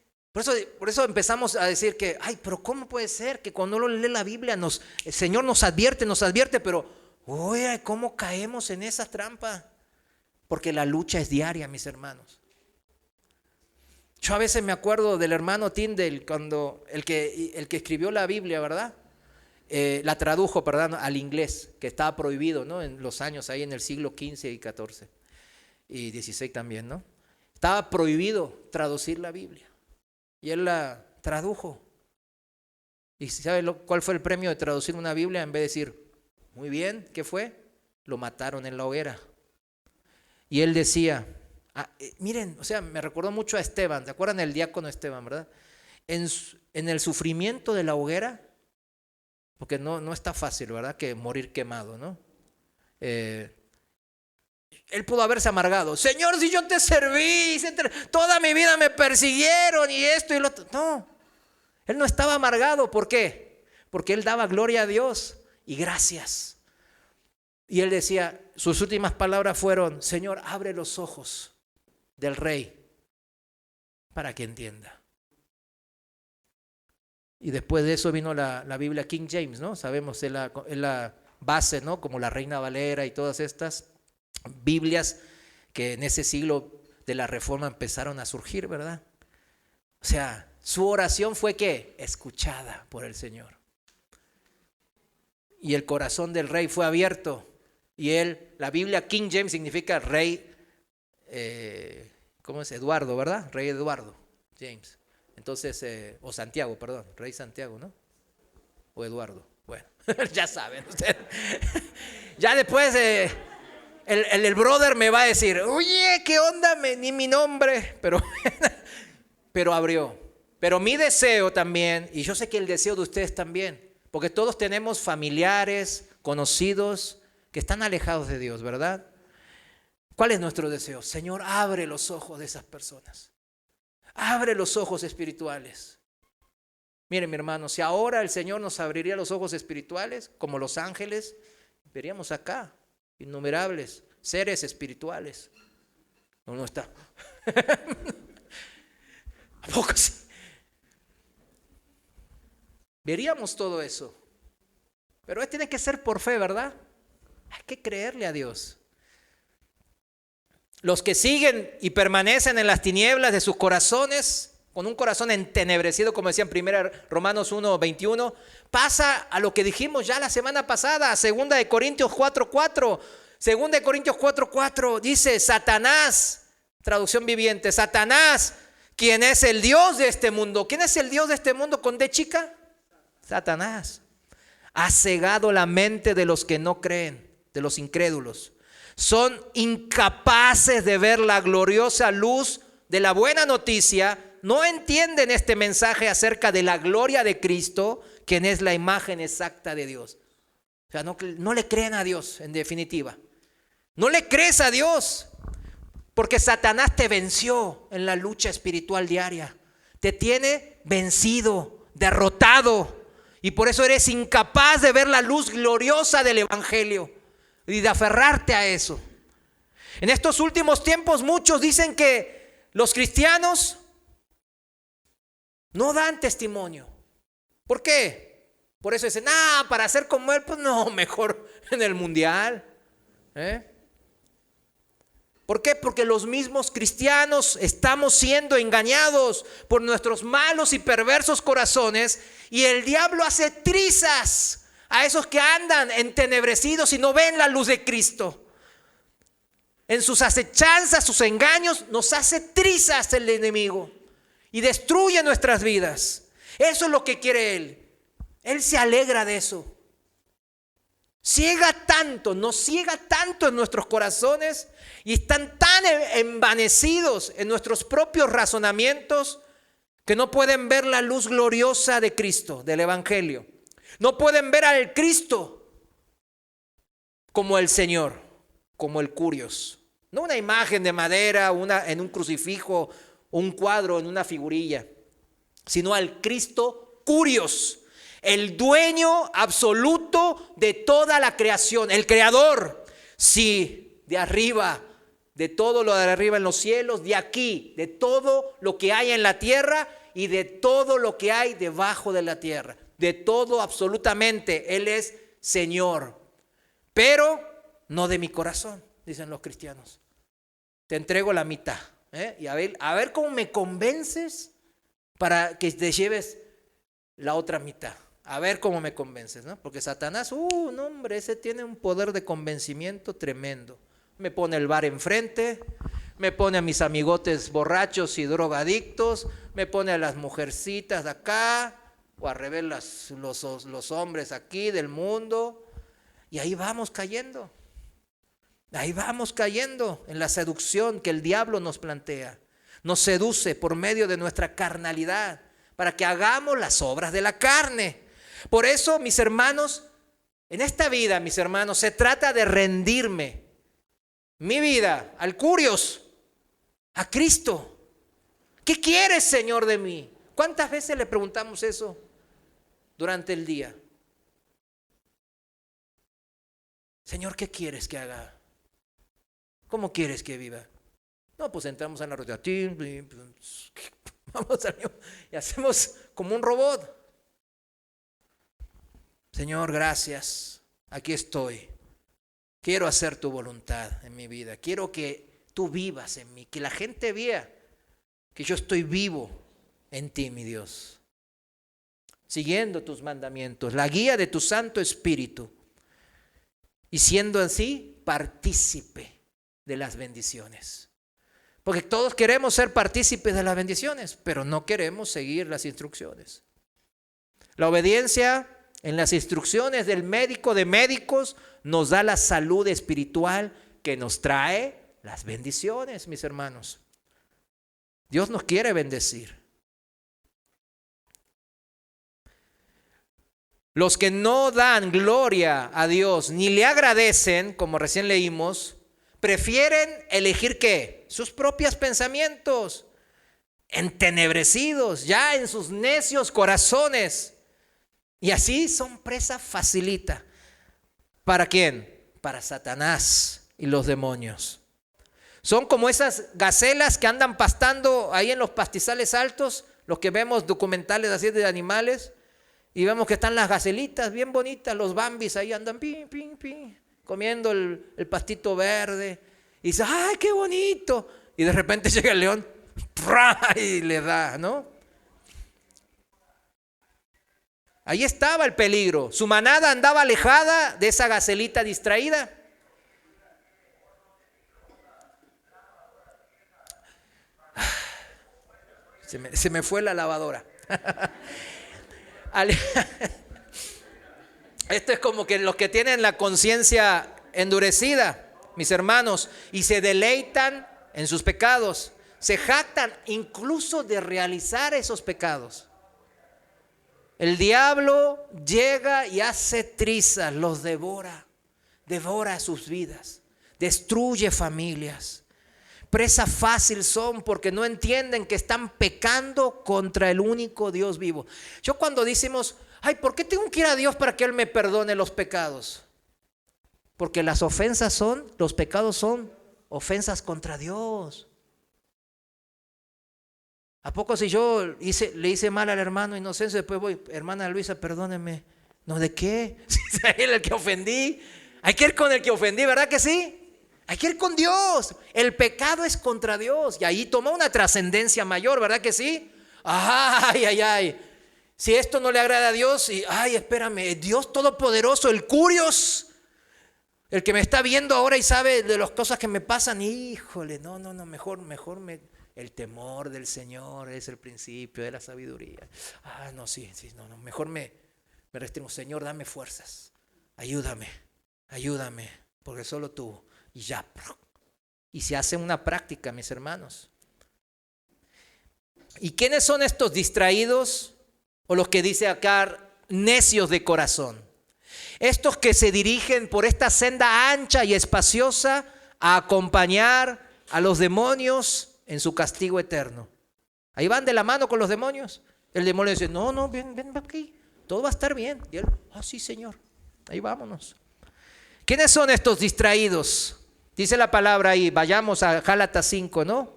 Por eso empezamos a decir que, ay, pero ¿cómo puede ser que cuando uno lee la Biblia el Señor nos advierte, pero, oye, ¿cómo caemos en esa trampa? Porque la lucha es diaria, mis hermanos. Yo a veces me acuerdo del hermano Tyndale, cuando el que escribió la Biblia, ¿verdad? La tradujo, perdón, al inglés, que estaba prohibido, ¿no? En los años ahí en el siglo XV y XIV y XVI también, ¿no? Estaba prohibido traducir la Biblia. Y él la tradujo. ¿Y sabe cuál fue el premio de traducir una Biblia? En vez de decir, muy bien, ¿qué fue? Lo mataron en la hoguera. Y él decía, miren, o sea, me recordó mucho a Esteban. ¿Se acuerdan del diácono Esteban, verdad? En el sufrimiento de la hoguera, porque no está fácil, ¿verdad? Que morir quemado, ¿no? Él pudo haberse amargado. Señor, si yo te serví, toda mi vida me persiguieron y esto y lo otro. No, él no estaba amargado. ¿Por qué? Porque él daba gloria a Dios y gracias. Y él decía, sus últimas palabras fueron, Señor, abre los ojos del rey para que entienda. Y después de eso vino la Biblia King James, ¿no? Sabemos, es la base, ¿no? Como la Reina Valera y todas estas Biblias que en ese siglo de la Reforma empezaron a surgir, ¿verdad? O sea, su oración fue ¿qué? Escuchada por el Señor. Y el corazón del rey fue abierto. Y la Biblia King James significa rey, ¿cómo es? Eduardo, ¿verdad? Rey Eduardo, James. Entonces, o Santiago, perdón, rey Santiago, ¿no? O Eduardo, bueno, ya saben ustedes. Ya después... El brother me va a decir, oye, ¿qué onda? Ni mi nombre, pero abrió. Pero mi deseo también, y yo sé que el deseo de ustedes también, porque todos tenemos familiares, conocidos, que están alejados de Dios, ¿verdad? ¿Cuál es nuestro deseo? Señor, abre los ojos de esas personas. Abre los ojos espirituales. Miren, mi hermano, si ahora el Señor nos abriría los ojos espirituales, como los ángeles, veríamos acá innumerables seres espirituales. No está. ¿A poco sí? Veríamos todo eso. Pero tiene que ser por fe, ¿verdad? Hay que creerle a Dios. Los que siguen y permanecen en las tinieblas de sus corazones, con un corazón entenebrecido, como decía en 1 Romanos 1:21, pasa a lo que dijimos ya la semana pasada, 2 Corintios 4:4. 2 Corintios 4:4 dice, Satanás, traducción viviente, Satanás, quien es el Dios de este mundo. ¿Quién es el Dios de este mundo con D chica? Satanás. Ha cegado la mente de los que no creen, de los incrédulos. Son incapaces de ver la gloriosa luz de la buena noticia. No entienden este mensaje acerca de la gloria de Cristo, quien es la imagen exacta de Dios. O sea, no le creen a Dios, en definitiva. No le crees a Dios, porque Satanás te venció en la lucha espiritual diaria. Te tiene vencido, derrotado. Y por eso eres incapaz de ver la luz gloriosa del Evangelio y de aferrarte a eso. En estos últimos tiempos muchos dicen que los cristianos no dan testimonio. ¿Por qué? Por eso dicen, para ser como él, pues no, mejor en el mundial. ¿Por qué? Porque los mismos cristianos estamos siendo engañados por nuestros malos y perversos corazones, y el diablo hace trizas a esos que andan entenebrecidos y no ven la luz de Cristo. En sus acechanzas, sus engaños, nos hace trizas el enemigo y destruye nuestras vidas. Eso es lo que quiere él. Él se alegra de eso. Nos ciega tanto en nuestros corazones y están tan envanecidos en nuestros propios razonamientos que no pueden ver la luz gloriosa de Cristo, del Evangelio. No pueden ver al Cristo como el Señor, como el Curios. No una imagen de madera, en un crucifijo, un cuadro, en una figurilla, sino al Cristo Curios, el dueño absoluto de toda la creación, el creador, sí, de arriba, de todo lo de arriba en los cielos, de aquí, de todo lo que hay en la tierra y de todo lo que hay debajo de la tierra, de todo absolutamente. Él es Señor, pero no de mi corazón, dicen los cristianos. Te entrego la mitad, y a ver cómo me convences para que te lleves la otra mitad. A ver cómo me convences, ¿no? Porque Satanás, no hombre, ese tiene un poder de convencimiento tremendo. Me pone el bar enfrente, me pone a mis amigotes borrachos y drogadictos, me pone a las mujercitas de acá, o al revés los hombres aquí del mundo, y ahí vamos cayendo. Ahí vamos cayendo en la seducción que el diablo nos plantea. Nos seduce por medio de nuestra carnalidad para que hagamos las obras de la carne. Por eso, mis hermanos, en esta vida, mis hermanos, se trata de rendirme mi vida al Curios, a Cristo. ¿Qué quieres, Señor, de mí? ¿Cuántas veces le preguntamos eso durante el día? Señor, ¿qué quieres que haga? ¿Cómo quieres que viva? No, pues entramos en la rutina, vamos y hacemos como un robot. Señor, gracias, aquí estoy. Quiero hacer tu voluntad en mi vida. Quiero que tú vivas en mí, que la gente vea que yo estoy vivo en ti, mi Dios. Siguiendo tus mandamientos, la guía de tu Santo Espíritu. Y siendo así, partícipe de las bendiciones. Porque todos queremos ser partícipes de las bendiciones, pero no queremos seguir las instrucciones. La obediencia en las instrucciones del médico de médicos nos da la salud espiritual que nos trae las bendiciones, mis hermanos. Dios nos quiere bendecir. Los que no dan gloria a Dios ni le agradecen, como recién leímos, prefieren elegir ¿qué? Sus propios pensamientos, entenebrecidos ya en sus necios corazones. Y así son presa facilita. ¿Para quién? Para Satanás y los demonios. Son como esas gacelas que andan pastando ahí en los pastizales altos, los que vemos documentales así de animales, y vemos que están las gacelitas bien bonitas, los bambis ahí andan pin, pin, pin, comiendo el pastito verde, y dice, ¡ay, qué bonito! Y de repente llega el león y le da, ¿no? Ahí estaba el peligro. Su manada andaba alejada de esa gacelita distraída. Se me fue la lavadora. Esto es como que los que tienen la conciencia endurecida, mis hermanos, y se deleitan en sus pecados, se jactan incluso de realizar esos pecados. El diablo llega y hace trizas, los devora sus vidas, destruye familias. Presa fácil son porque no entienden que están pecando contra el único Dios vivo. Yo cuando decimos, ay, ¿por qué tengo que ir a Dios para que Él me perdone los pecados? Porque las ofensas los pecados son ofensas contra Dios. ¿A poco si yo le hice mal al hermano Inocencio, después voy, hermana Luisa, perdóneme? ¿No de qué? Si es a él el que ofendí. Hay que ir con el que ofendí, ¿verdad que sí? Hay que ir con Dios. El pecado es contra Dios. Y ahí toma una trascendencia mayor, ¿verdad que sí? Ay, ay, ay. Si esto no le agrada a Dios, y ay, espérame, Dios Todopoderoso, el Curios, el que me está viendo ahora y sabe de las cosas que me pasan, híjole, no, mejor el temor del Señor es el principio de la sabiduría. No, mejor me restringo. Señor, dame fuerzas, ayúdame, porque solo tú, y ya. Y se hace una práctica, mis hermanos. ¿Y quiénes son estos distraídos? O los que dice acá, necios de corazón. Estos que se dirigen por esta senda ancha y espaciosa a acompañar a los demonios en su castigo eterno. Ahí van de la mano con los demonios. El demonio dice, no, ven aquí, todo va a estar bien. Y él, sí, Señor, ahí vámonos. ¿Quiénes son estos distraídos? Dice la palabra ahí, vayamos a Gálatas 5, ¿no?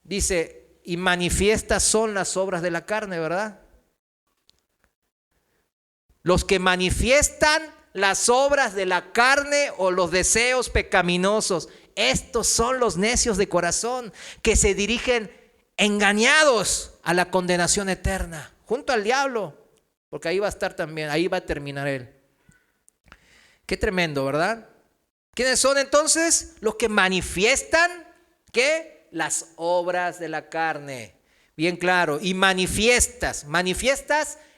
Dice, y manifiestas son las obras de la carne, ¿verdad? Los que manifiestan las obras de la carne o los deseos pecaminosos, estos son los necios de corazón que se dirigen engañados a la condenación eterna, junto al diablo, porque ahí va a estar también, ahí va a terminar él. Qué tremendo, ¿verdad? ¿Quiénes son entonces? Los que manifiestan, ¿qué? Las obras de la carne, bien claro. Y manifiestas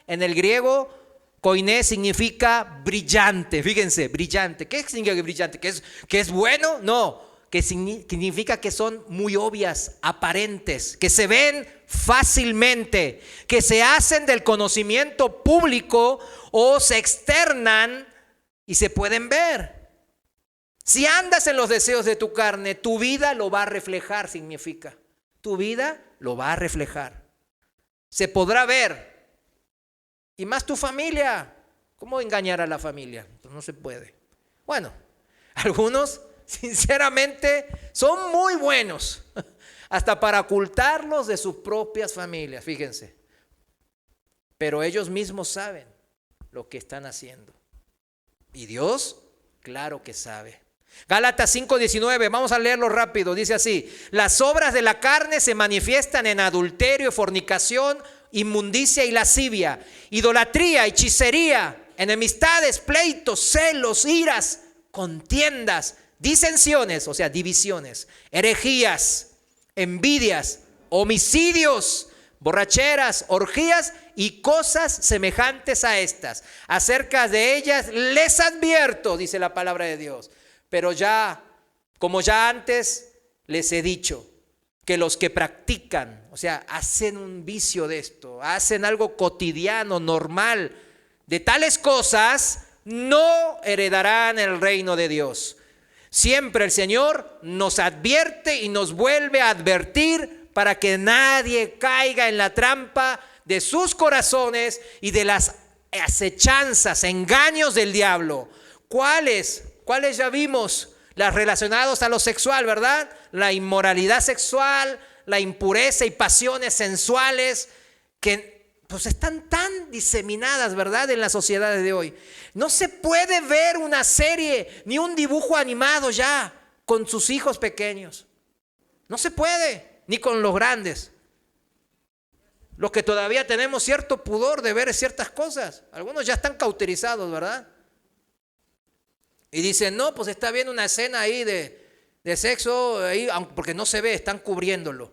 en el griego, koiné significa brillante. Fíjense, brillante. ¿Qué significa brillante? ¿Que es bueno? No, que significa que son muy obvias, aparentes, que se ven fácilmente, que se hacen del conocimiento público o se externan y se pueden ver. Si andas en los deseos de tu carne, tu vida lo va a reflejar, significa. Tu vida lo va a reflejar. Se podrá ver. Y más tu familia. ¿Cómo engañar a la familia? Pues no se puede. Bueno, algunos, sinceramente, son muy buenos. Hasta para ocultarlos de sus propias familias, fíjense. Pero ellos mismos saben lo que están haciendo. Y Dios, claro que sabe. Gálatas 5:19, vamos a leerlo rápido, dice así: las obras de la carne se manifiestan en adulterio, fornicación, inmundicia y lascivia, idolatría, hechicería, enemistades, pleitos, celos, iras, contiendas, disensiones, o sea, divisiones, herejías, envidias, homicidios, borracheras, orgías y cosas semejantes a estas. Acerca de ellas les advierto, dice la palabra de Dios. Pero ya, como ya antes les he dicho, que los que practican, o sea, hacen un vicio de esto, hacen algo cotidiano, normal, de tales cosas, no heredarán el reino de Dios. Siempre el Señor nos advierte y nos vuelve a advertir para que nadie caiga en la trampa de sus corazones y de las acechanzas, engaños del diablo. ¿Cuáles ya vimos? Las relacionadas a lo sexual, ¿verdad? La inmoralidad sexual, la impureza y pasiones sensuales que pues están tan diseminadas, ¿verdad? En las sociedades de hoy. No se puede ver una serie ni un dibujo animado ya con sus hijos pequeños. No se puede, ni con los grandes. Los que todavía tenemos cierto pudor de ver ciertas cosas. Algunos ya están cauterizados, ¿verdad? Y dicen, no, pues está viendo una escena ahí de sexo, ahí, porque no se ve, están cubriéndolo.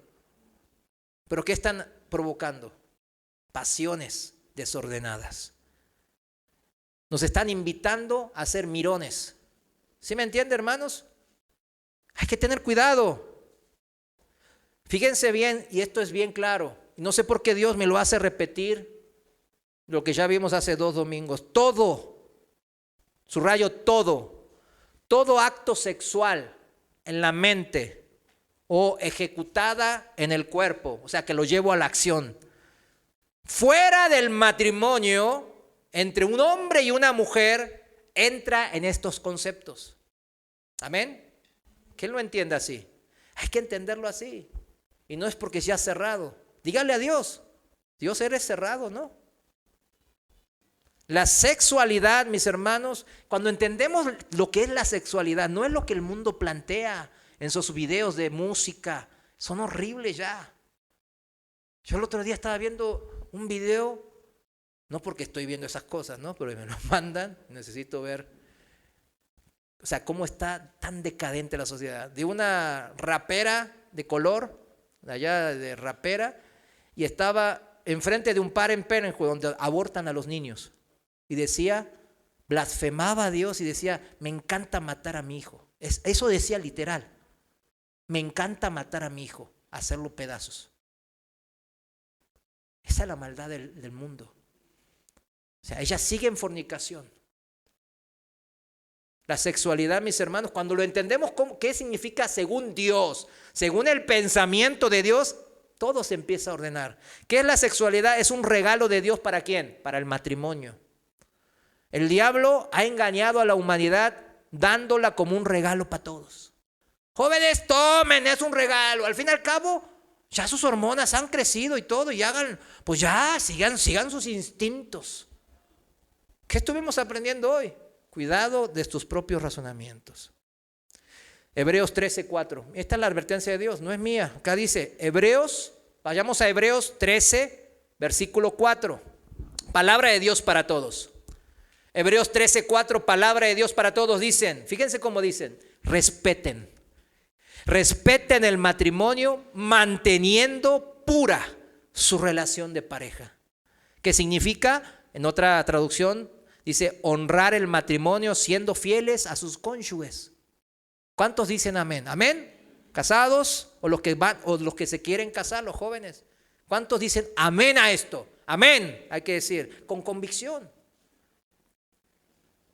¿Pero qué están provocando? Pasiones desordenadas. Nos están invitando a ser mirones. ¿Sí me entiende, hermanos? Hay que tener cuidado. Fíjense bien, y esto es bien claro. No sé por qué Dios me lo hace repetir lo que ya vimos hace 2 domingos. Todo, subrayo todo acto sexual en la mente o ejecutada en el cuerpo, o sea que lo llevo a la acción, fuera del matrimonio entre un hombre y una mujer, entra en estos conceptos. Amén. ¿Quién lo entiende así? Hay que entenderlo así. Y no es porque sea cerrado. Dígale a Dios, Dios, eres cerrado, ¿no? La sexualidad, mis hermanos, cuando entendemos lo que es la sexualidad, no es lo que el mundo plantea en sus videos de música. Son horribles ya. Yo el otro día estaba viendo un video, no porque estoy viendo esas cosas, ¿no? Pero me lo mandan, necesito ver. O sea, cómo está tan decadente la sociedad. De una rapera de color, de allá de rapera, y estaba enfrente de un par en Perenjue donde abortan a los niños. Y decía, blasfemaba a Dios y decía, me encanta matar a mi hijo. Eso decía literal. Me encanta matar a mi hijo, hacerlo pedazos. Esa es la maldad del mundo. O sea, ella sigue en fornicación. La sexualidad, mis hermanos, cuando lo entendemos, ¿qué significa según Dios? Según el pensamiento de Dios, todo se empieza a ordenar. ¿Qué es la sexualidad? Es un regalo de Dios ¿para quién? Para el matrimonio. El diablo ha engañado a la humanidad dándola como un regalo para todos. Jóvenes, tomen, es un regalo. Al fin y al cabo, ya sus hormonas han crecido y todo, y hagan, pues ya, sigan sus instintos. ¿Qué estuvimos aprendiendo hoy? Cuidado de tus propios razonamientos. Hebreos 13:4. Esta es la advertencia de Dios, no es mía. Acá dice, vayamos a Hebreos 13, versículo 4. Palabra de Dios para todos. Hebreos 13:4, palabra de Dios para todos. Dicen, fíjense cómo dicen, respeten el matrimonio manteniendo pura su relación de pareja. ¿Qué significa? En otra traducción dice honrar el matrimonio siendo fieles a sus cónyuges. ¿Cuántos dicen amén? ¿Amén? ¿Casados o los que se quieren casar, los jóvenes? ¿Cuántos dicen amén a esto? Amén, hay que decir, con convicción.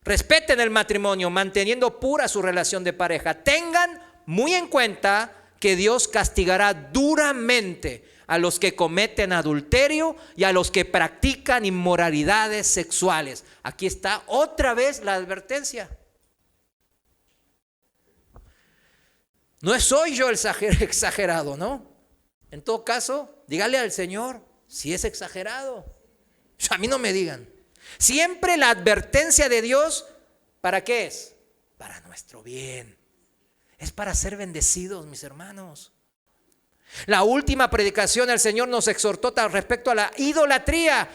Respeten el matrimonio manteniendo pura su relación de pareja. Tengan muy en cuenta que Dios castigará duramente a los que cometen adulterio y a los que practican inmoralidades sexuales. Aquí está otra vez la advertencia. No soy yo el exagerado, ¿no? En todo caso, dígale al Señor si es exagerado. A mí no me digan. Siempre la advertencia de Dios, ¿para qué es? Para nuestro bien. Es para ser bendecidos, mis hermanos. La última predicación el Señor nos exhortó respecto a la idolatría,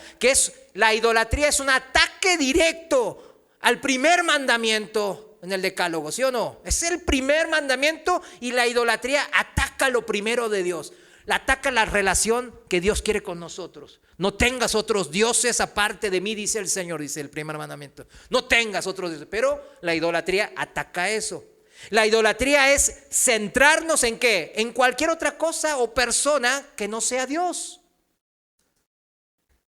la idolatría es un ataque directo al primer mandamiento en el Decálogo, ¿sí o no? Es el primer mandamiento y la idolatría ataca lo primero de Dios. Ataca la relación que Dios quiere con nosotros. No tengas otros dioses aparte de mí, dice el Señor, dice el primer mandamiento. No tengas otros dioses, pero la idolatría ataca eso. La idolatría es centrarnos ¿en qué? En cualquier otra cosa o persona que no sea Dios.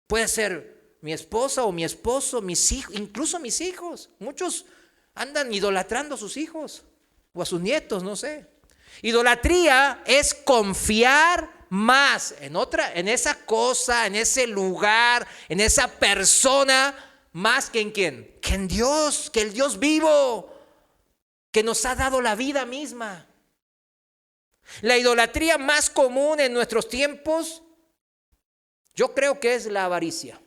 Puede ser mi esposa o mi esposo, mis hijos, incluso mis hijos. Muchos andan idolatrando a sus hijos o a sus nietos, no sé. Idolatría es confiar más en esa cosa, en ese lugar, en esa persona, más que en quién, que en Dios, que el Dios vivo, que nos ha dado la vida misma. La idolatría más común en nuestros tiempos, yo creo que es la avaricia.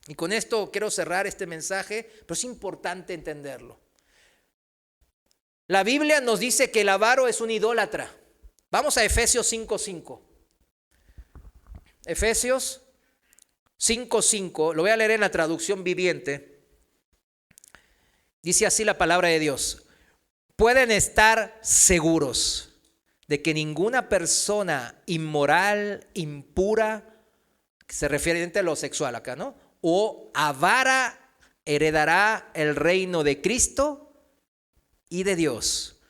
Y con esto quiero cerrar este mensaje, pero es importante entenderlo. La Biblia nos dice que el avaro es un idólatra. Vamos a Efesios 5:5. Efesios 5:5, lo voy a leer en la traducción viviente. Dice así la palabra de Dios. Pueden estar seguros de que ninguna persona inmoral, impura, que se refiere a lo sexual acá, ¿no? O avara heredará el reino de Cristo y de Dios.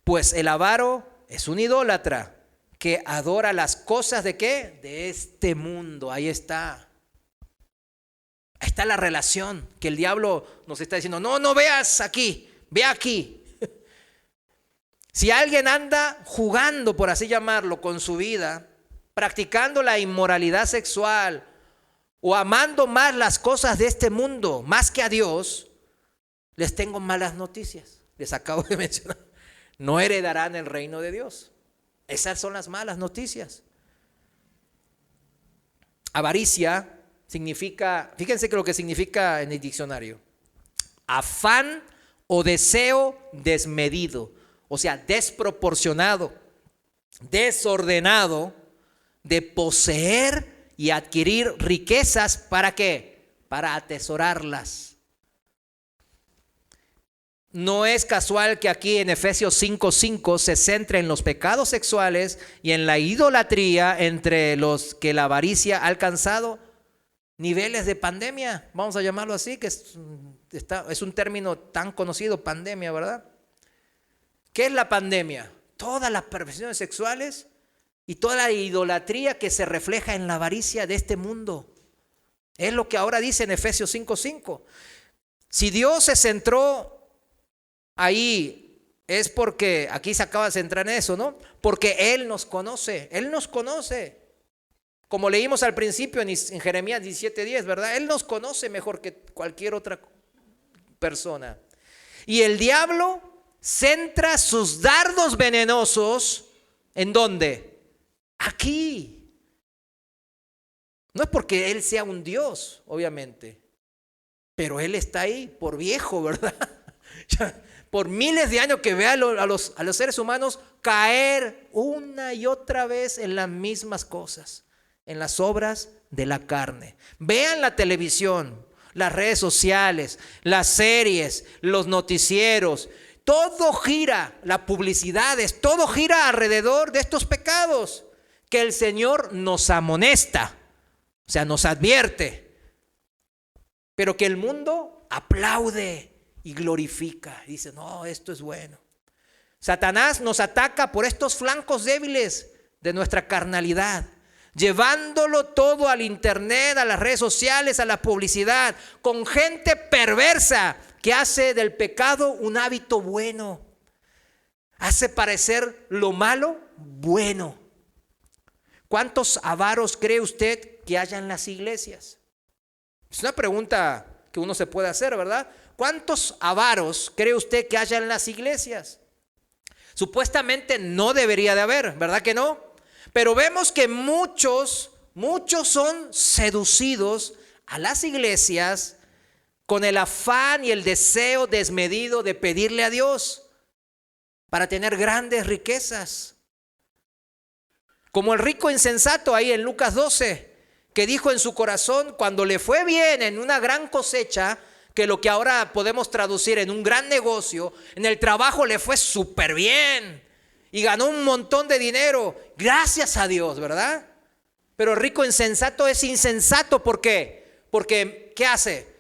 Pues el avaro es un idólatra que adora las cosas ¿de qué? De este mundo. Ahí está. Ahí está la relación que el diablo nos está diciendo. No veas aquí, ve aquí. Si alguien anda jugando, por así llamarlo, con su vida, practicando la inmoralidad sexual o amando más las cosas de este mundo, más que a Dios, les tengo malas noticias. Les acabo de mencionar. no heredarán el reino de Dios. Esas son las malas noticias. Avaricia significa, fíjense que lo que significa en el diccionario: afán o deseo desmedido, o sea, desproporcionado, desordenado, de poseer y adquirir riquezas. ¿Para qué? Para atesorarlas. No es casual que aquí en Efesios 5:5 se centre en los pecados sexuales y en la idolatría, entre los que la avaricia ha alcanzado niveles de pandemia. Vamos a llamarlo así, que es un término tan conocido, pandemia, ¿verdad? ¿Qué es la pandemia? Todas las perversiones sexuales y toda la idolatría que se refleja en la avaricia de este mundo. Es lo que ahora dice en Efesios 5:5. Si Dios se centró ahí, es porque aquí se acaba de centrar en eso, ¿no? Porque Él nos conoce, Él nos conoce. Como leímos al principio en Jeremías 17:10, ¿verdad? Él nos conoce mejor que cualquier otra persona. Y el diablo centra sus dardos venenosos, ¿en dónde? Aquí. No es porque Él sea un Dios, obviamente, pero Él está ahí por viejo, ¿verdad? Por miles de años que ve a los seres humanos caer una y otra vez en las mismas cosas, en las obras de la carne. Vean la televisión, las redes sociales, las series, los noticieros. Todo gira, las publicidades, todo gira alrededor de estos pecados que el Señor nos amonesta, o sea, nos advierte, pero que el mundo aplaude y glorifica. Dice, no, esto es bueno. Satanás nos ataca por estos flancos débiles de nuestra carnalidad, llevándolo todo al internet, a las redes sociales, a la publicidad, con gente perversa que hace del pecado un hábito bueno. Hace parecer lo malo bueno. ¿Cuántos avaros cree usted que haya en las iglesias? Es una pregunta que uno se puede hacer, ¿verdad? ¿Cuántos avaros cree usted que haya en las iglesias? Supuestamente no debería de haber, ¿verdad que no? Pero vemos que muchos son seducidos a las iglesias con el afán y el deseo desmedido de pedirle a Dios para tener grandes riquezas. Como el rico insensato ahí en Lucas 12, que dijo en su corazón, cuando le fue bien en una gran cosecha, que lo que ahora podemos traducir en un gran negocio, en el trabajo le fue súper bien y ganó un montón de dinero, gracias a Dios, ¿verdad? Pero el rico insensato es insensato, ¿por qué? Porque, ¿qué hace?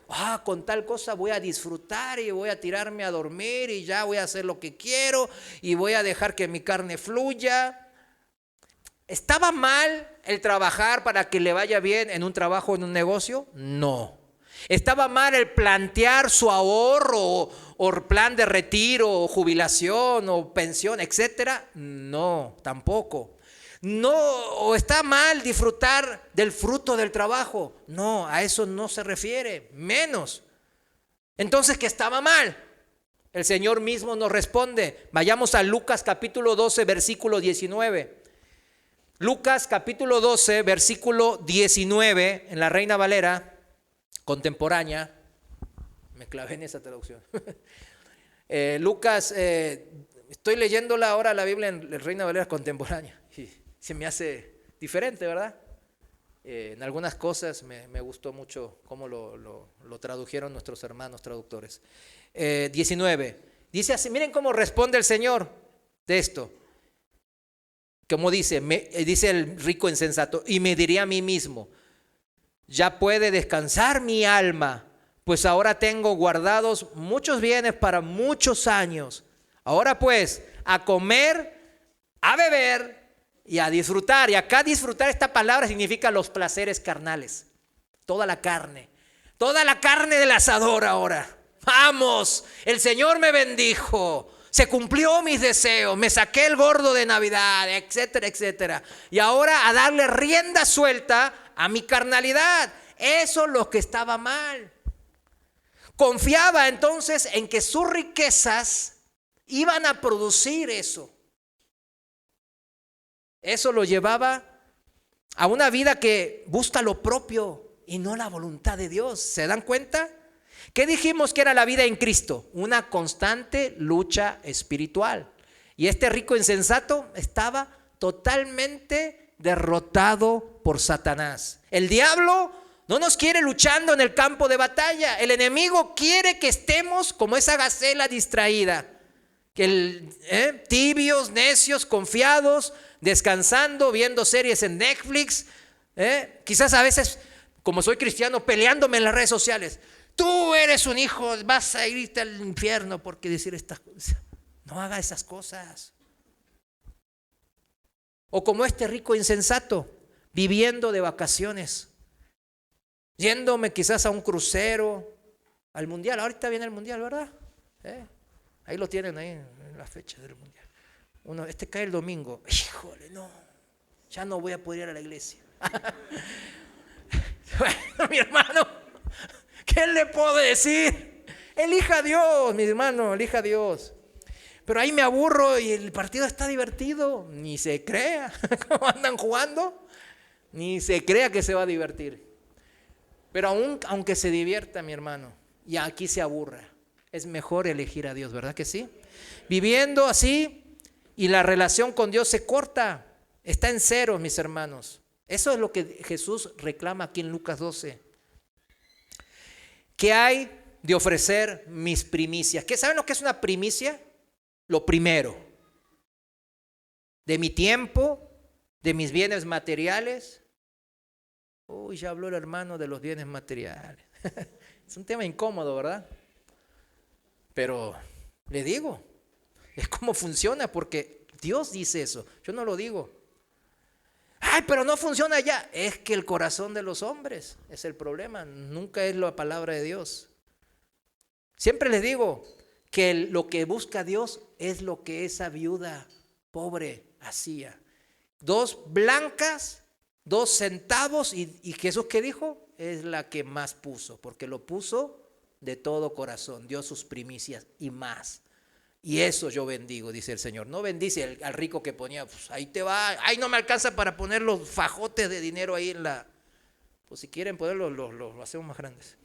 Con tal cosa voy a disfrutar y voy a tirarme a dormir y ya voy a hacer lo que quiero y voy a dejar que mi carne fluya. ¿Estaba mal el trabajar para que le vaya bien en un trabajo, en un negocio? No. ¿Estaba mal el plantear su ahorro o plan de retiro o jubilación o pensión, etcétera? No, tampoco. No, ¿o está mal disfrutar del fruto del trabajo? No, a eso no se refiere, menos. Entonces, ¿qué estaba mal? El Señor mismo nos responde. Vayamos a Lucas capítulo 12, versículo 19. Lucas capítulo 12, versículo 19, en la Reina Valera contemporánea. Me clavé en esa traducción. Lucas, estoy leyéndola ahora la Biblia en la Reina Valera contemporánea y se me hace diferente, ¿verdad? En algunas cosas me gustó mucho cómo lo tradujeron nuestros hermanos traductores. 19, dice así, miren cómo responde el Señor de esto. Como dice el rico insensato, y me diría a mí mismo, ya puede descansar mi alma, pues ahora tengo guardados muchos bienes para muchos años. Ahora pues, a comer, a beber y a disfrutar. Y acá disfrutar, esta palabra significa los placeres carnales. Toda la carne del asador ahora. Vamos, el Señor me bendijo. Se cumplió mis deseos, me saqué el gordo de Navidad, etcétera, etcétera. Y ahora a darle rienda suelta a mi carnalidad. Eso es lo que estaba mal. Confiaba entonces en que sus riquezas iban a producir eso. Eso lo llevaba a una vida que busca lo propio y no la voluntad de Dios. ¿Se dan cuenta? ¿Qué dijimos que era la vida en Cristo? Una constante lucha espiritual. Y este rico insensato estaba totalmente derrotado por Satanás. El diablo no nos quiere luchando en el campo de batalla. El enemigo quiere que estemos como esa gacela distraída, tibios, necios, confiados, descansando, viendo series en Netflix, quizás a veces, como soy cristiano, peleándome en las redes sociales. Tú eres un hijo, vas a irte al infierno porque decir estas cosas. No haga esas cosas. O como este rico insensato, viviendo de vacaciones, yéndome quizás a un crucero, al mundial. Ahorita viene el mundial, ¿verdad? Ahí lo tienen ahí en la fecha del mundial. Cae el domingo. Híjole, no, ya no voy a poder ir a la iglesia. Bueno, mi hermano, ¿qué le puedo decir? Elija a Dios, mi hermano, elija a Dios. Pero ahí me aburro y el partido está divertido. Ni se crea cómo andan jugando. Ni se crea que se va a divertir. Pero aunque se divierta, mi hermano, y aquí se aburra, es mejor elegir a Dios, ¿verdad que sí? Viviendo así y la relación con Dios se corta. Está en cero, mis hermanos. Eso es lo que Jesús reclama aquí en Lucas 12. ¿Qué hay de ofrecer mis primicias? ¿Saben lo que es una primicia? Lo primero, de mi tiempo, de mis bienes materiales. Uy, ya habló el hermano de los bienes materiales. Es un tema incómodo, ¿verdad? Pero le digo, es cómo funciona, porque Dios dice eso, yo no lo digo. Ay, pero no funciona ya. Es que el corazón de los hombres es el problema, nunca es la palabra de Dios. Siempre les digo que lo que busca Dios es lo que esa viuda pobre hacía. 2 blancas, 2 centavos, y Jesús, ¿qué dijo? Es la que más puso, porque lo puso de todo corazón, dio sus primicias y más. Y eso yo bendigo, dice el Señor. No bendice al rico que ponía, pues ahí te va, ahí no me alcanza para poner los fajotes de dinero ahí en la... Pues si quieren ponerlos, lo hacemos más grandes.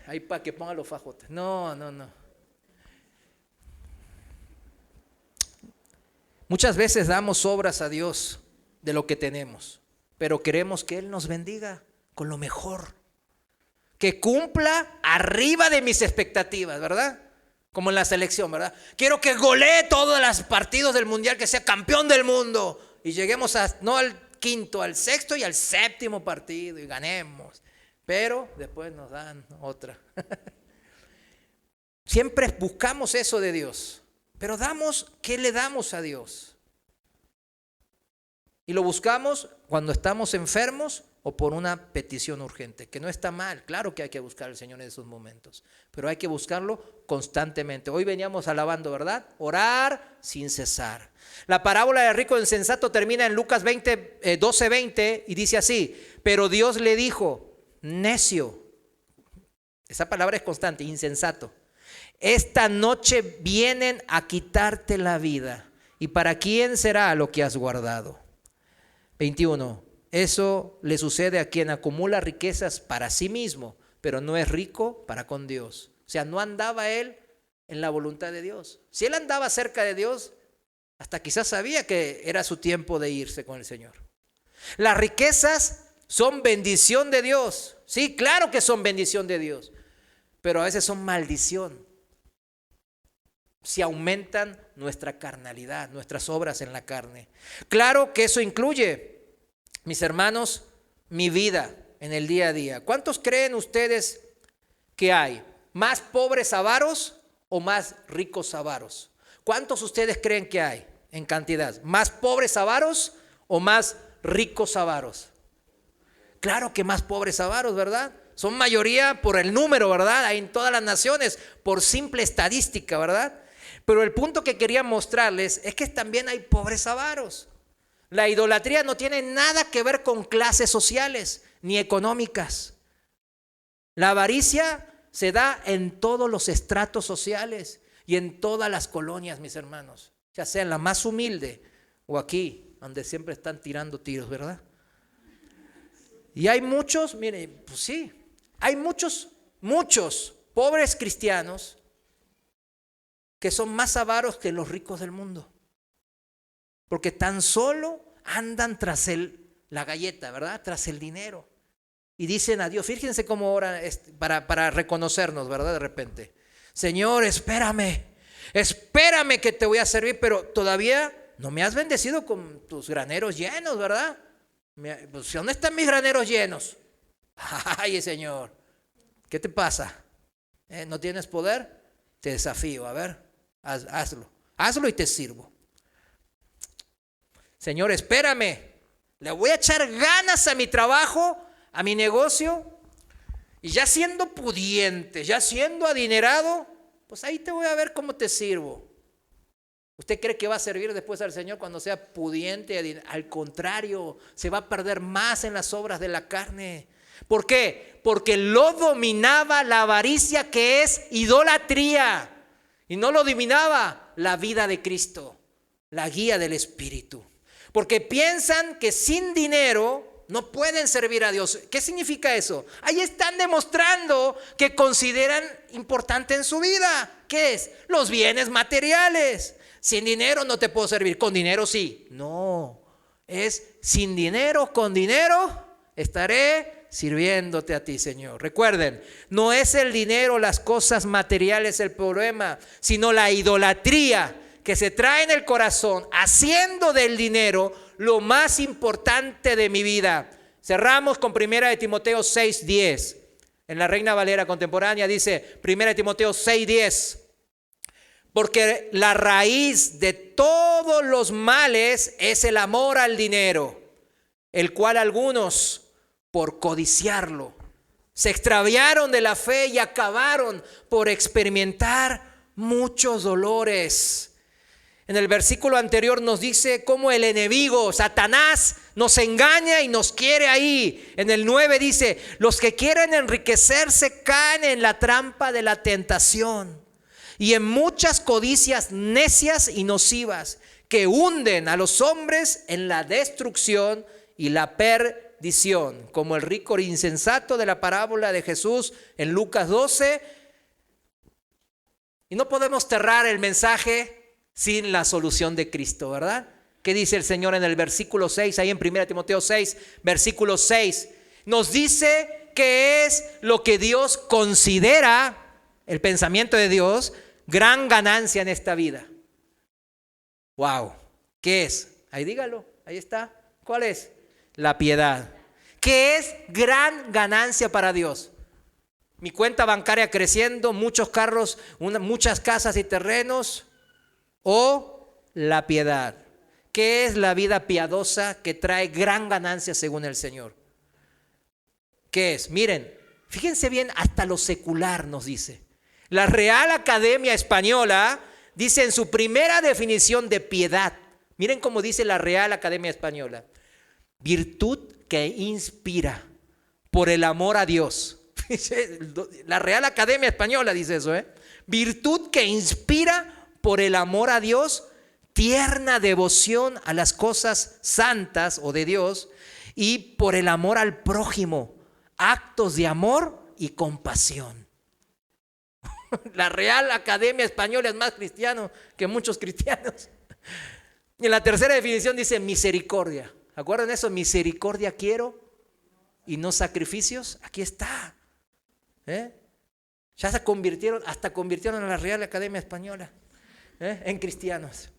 Ahí para que pongan los fajotes. No. Muchas veces damos obras a Dios de lo que tenemos, pero queremos que Él nos bendiga con lo mejor, que cumpla arriba de mis expectativas, ¿verdad? Como en la selección, ¿verdad? Quiero que golee todos los partidos del mundial, que sea campeón del mundo y lleguemos no al 5º, al 6º y al 7º partido y ganemos. Pero después nos dan otra. Siempre buscamos eso de Dios. Pero ¿qué le damos a Dios? Y lo buscamos cuando estamos enfermos o por una petición urgente, que no está mal. Claro que hay que buscar al Señor en esos momentos, pero hay que buscarlo constantemente. Hoy veníamos alabando, ¿verdad? Orar sin cesar. La parábola del rico insensato termina en Lucas 12:20 y dice así: pero Dios le dijo, necio, esa palabra es constante, insensato, esta noche vienen a quitarte la vida, ¿y para quién será lo que has guardado? 21, eso le sucede a quien acumula riquezas para sí mismo, pero no es rico para con Dios. O sea, no andaba él en la voluntad de Dios. Si él andaba cerca de Dios, hasta quizás sabía que era su tiempo de irse con el Señor. Las riquezas son bendición de Dios. Sí, claro que son bendición de Dios, pero a veces son maldición si aumentan nuestra carnalidad, nuestras obras en la carne. Claro que eso incluye, mis hermanos, mi vida en el día a día. ¿Cuántos creen ustedes que hay? ¿Más pobres avaros o más ricos avaros? ¿Cuántos ustedes creen que hay en cantidad? ¿Más pobres avaros o más ricos avaros? Claro que más pobres avaros, ¿verdad? Son mayoría por el número, ¿verdad? Hay en todas las naciones, por simple estadística, ¿verdad? Pero el punto que quería mostrarles es que también hay pobres avaros. La idolatría no tiene nada que ver con clases sociales ni económicas. La avaricia se da en todos los estratos sociales. y en todas las colonias, mis hermanos, ya sea en la más humilde o aquí, donde siempre están tirando tiros, ¿verdad? Y hay muchos, mire, pues sí, hay muchos pobres cristianos que son más avaros que los ricos del mundo, porque tan solo andan tras la galleta, ¿verdad? Tras el dinero. Y dicen a Dios, fíjense cómo oran para reconocernos, ¿verdad? De repente, Señor, espérame que te voy a servir, pero todavía no me has bendecido con tus graneros llenos, ¿verdad? Pues, ¿dónde están mis graneros llenos? Ay, Señor, ¿qué te pasa? ¿No tienes poder? Te desafío, a ver, hazlo y te sirvo. Señor, espérame, le voy a echar ganas a mi trabajo, a mi negocio, y ya siendo pudiente, ya siendo adinerado, pues ahí te voy a ver cómo te sirvo. ¿Usted cree que va a servir después al Señor cuando sea pudiente? Al contrario, se va a perder más en las obras de la carne. ¿Por qué? Porque lo dominaba la avaricia, que es idolatría, y no lo dominaba la vida de Cristo, la guía del Espíritu. Porque piensan que sin dinero no pueden servir a Dios. ¿Qué significa eso? Ahí están demostrando que consideran importante en su vida. ¿Qué es? Los bienes materiales. Sin dinero no te puedo servir, con dinero sí. No, es sin dinero, con dinero estaré sirviéndote a ti, Señor. Recuerden, no es el dinero, las cosas materiales el problema, sino la idolatría que se trae en el corazón, haciendo del dinero lo más importante de mi vida. Cerramos con 1 Timoteo 6:10. En la Reina Valera contemporánea dice 1 Timoteo 6:10. Porque la raíz de todos los males es el amor al dinero, el cual algunos, por codiciarlo, se extraviaron de la fe y acabaron por experimentar muchos dolores. En el versículo anterior nos dice cómo el enemigo, Satanás, nos engaña y nos quiere ahí. En el 9 dice, los que quieren enriquecerse caen en la trampa de la tentación y en muchas codicias necias y nocivas que hunden a los hombres en la destrucción y la perdición, como el rico insensato de la parábola de Jesús en Lucas 12. Y no podemos cerrar el mensaje sin la solución de Cristo, ¿verdad? ¿Qué dice el Señor en el versículo 6? Ahí en 1 Timoteo 6, versículo 6. Nos dice que es lo que Dios considera, el pensamiento de Dios, gran ganancia en esta vida. Wow. ¿Qué es? Ahí dígalo, ahí está. ¿Cuál es? La piedad. ¿Qué es gran ganancia para Dios? Mi cuenta bancaria creciendo, muchos carros, muchas casas y terrenos, o la piedad. ¿Qué es la vida piadosa que trae gran ganancia según el Señor? ¿Qué es? Miren, fíjense bien, hasta lo secular nos dice. La Real Academia Española dice en su primera definición de piedad, miren cómo dice la Real Academia Española: virtud que inspira por el amor a Dios. La Real Academia Española dice eso, virtud que inspira por el amor a Dios, tierna devoción a las cosas santas o de Dios, y por el amor al prójimo, actos de amor y compasión. La Real Academia Española es más cristiano que muchos cristianos. Y en la tercera definición dice misericordia. ¿Acuerdan eso? Misericordia quiero y no sacrificios. Aquí está. Ya se convirtieron en la Real Academia Española en cristianos.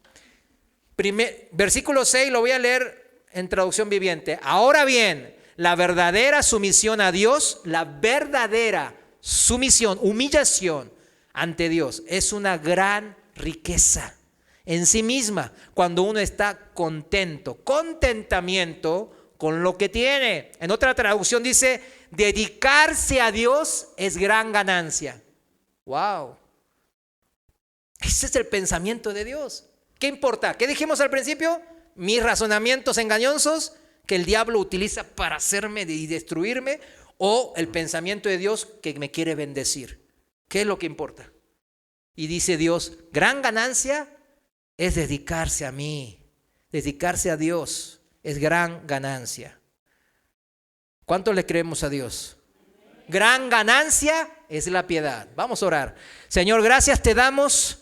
Versículo 6 lo voy a leer en traducción viviente. Ahora bien, la verdadera sumisión a Dios, la verdadera sumisión, humillación ante Dios, es una gran riqueza en sí misma cuando uno está contento, contentamiento con lo que tiene. En otra traducción dice, dedicarse a Dios es gran ganancia. Wow. Ese es el pensamiento de Dios. ¿Qué importa? ¿Qué dijimos al principio? Mis razonamientos engañosos que el diablo utiliza para hacerme y destruirme, o el pensamiento de Dios que me quiere bendecir. ¿Qué es lo que importa? Y dice Dios, gran ganancia es dedicarse a mí, dedicarse a Dios es gran ganancia. ¿Cuánto le creemos a Dios? Gran ganancia es la piedad. Vamos a orar. Señor, gracias te damos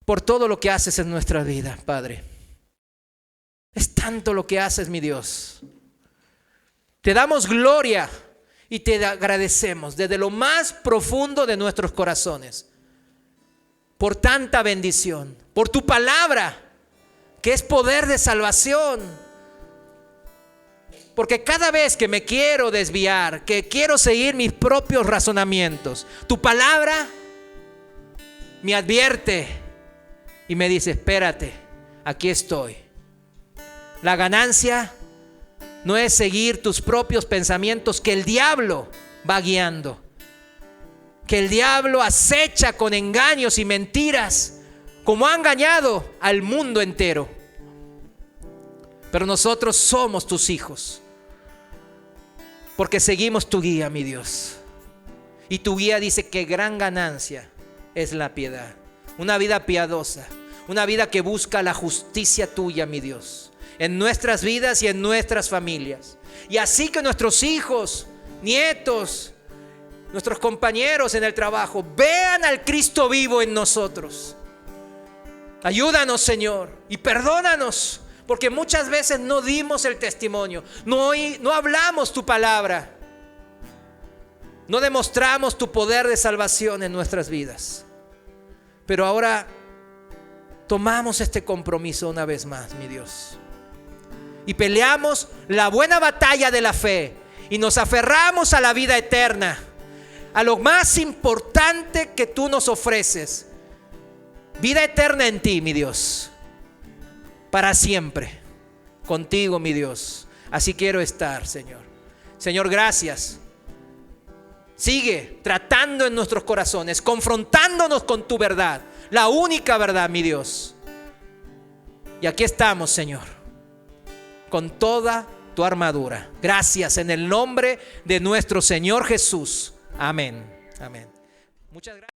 por todo lo que haces en nuestra vida, Padre. Es tanto lo que haces, mi Dios. Te damos gloria y te agradecemos desde lo más profundo de nuestros corazones por tanta bendición, por tu palabra, que es poder de salvación. Porque cada vez que me quiero desviar, que quiero seguir mis propios razonamientos, tu palabra me advierte y me dice, espérate, aquí estoy. La ganancia no es seguir tus propios pensamientos que el diablo va guiando, que el diablo acecha con engaños y mentiras, como ha engañado al mundo entero. Pero nosotros somos tus hijos, porque seguimos tu guía, mi Dios. Y tu guía dice que gran ganancia es la piedad. Una vida piadosa, una vida que busca la justicia tuya, mi Dios, en nuestras vidas y en nuestras familias. Y así que nuestros hijos, nietos, nuestros compañeros en el trabajo vean al Cristo vivo en nosotros. Ayúdanos, Señor, y perdónanos, porque muchas veces no dimos el testimonio, no hablamos tu palabra, no demostramos tu poder de salvación en nuestras vidas. Pero ahora tomamos este compromiso una vez más, mi Dios, y peleamos la buena batalla de la fe y nos aferramos a la vida eterna, a lo más importante que tú nos ofreces, vida eterna en ti, mi Dios, para siempre, contigo, mi Dios. Así quiero estar, Señor. Señor, gracias. Sigue tratando en nuestros corazones, confrontándonos con tu verdad, la única verdad, mi Dios. Y aquí estamos, Señor, con toda tu armadura. Gracias en el nombre de nuestro Señor Jesús. Amén. Amén. Muchas gracias.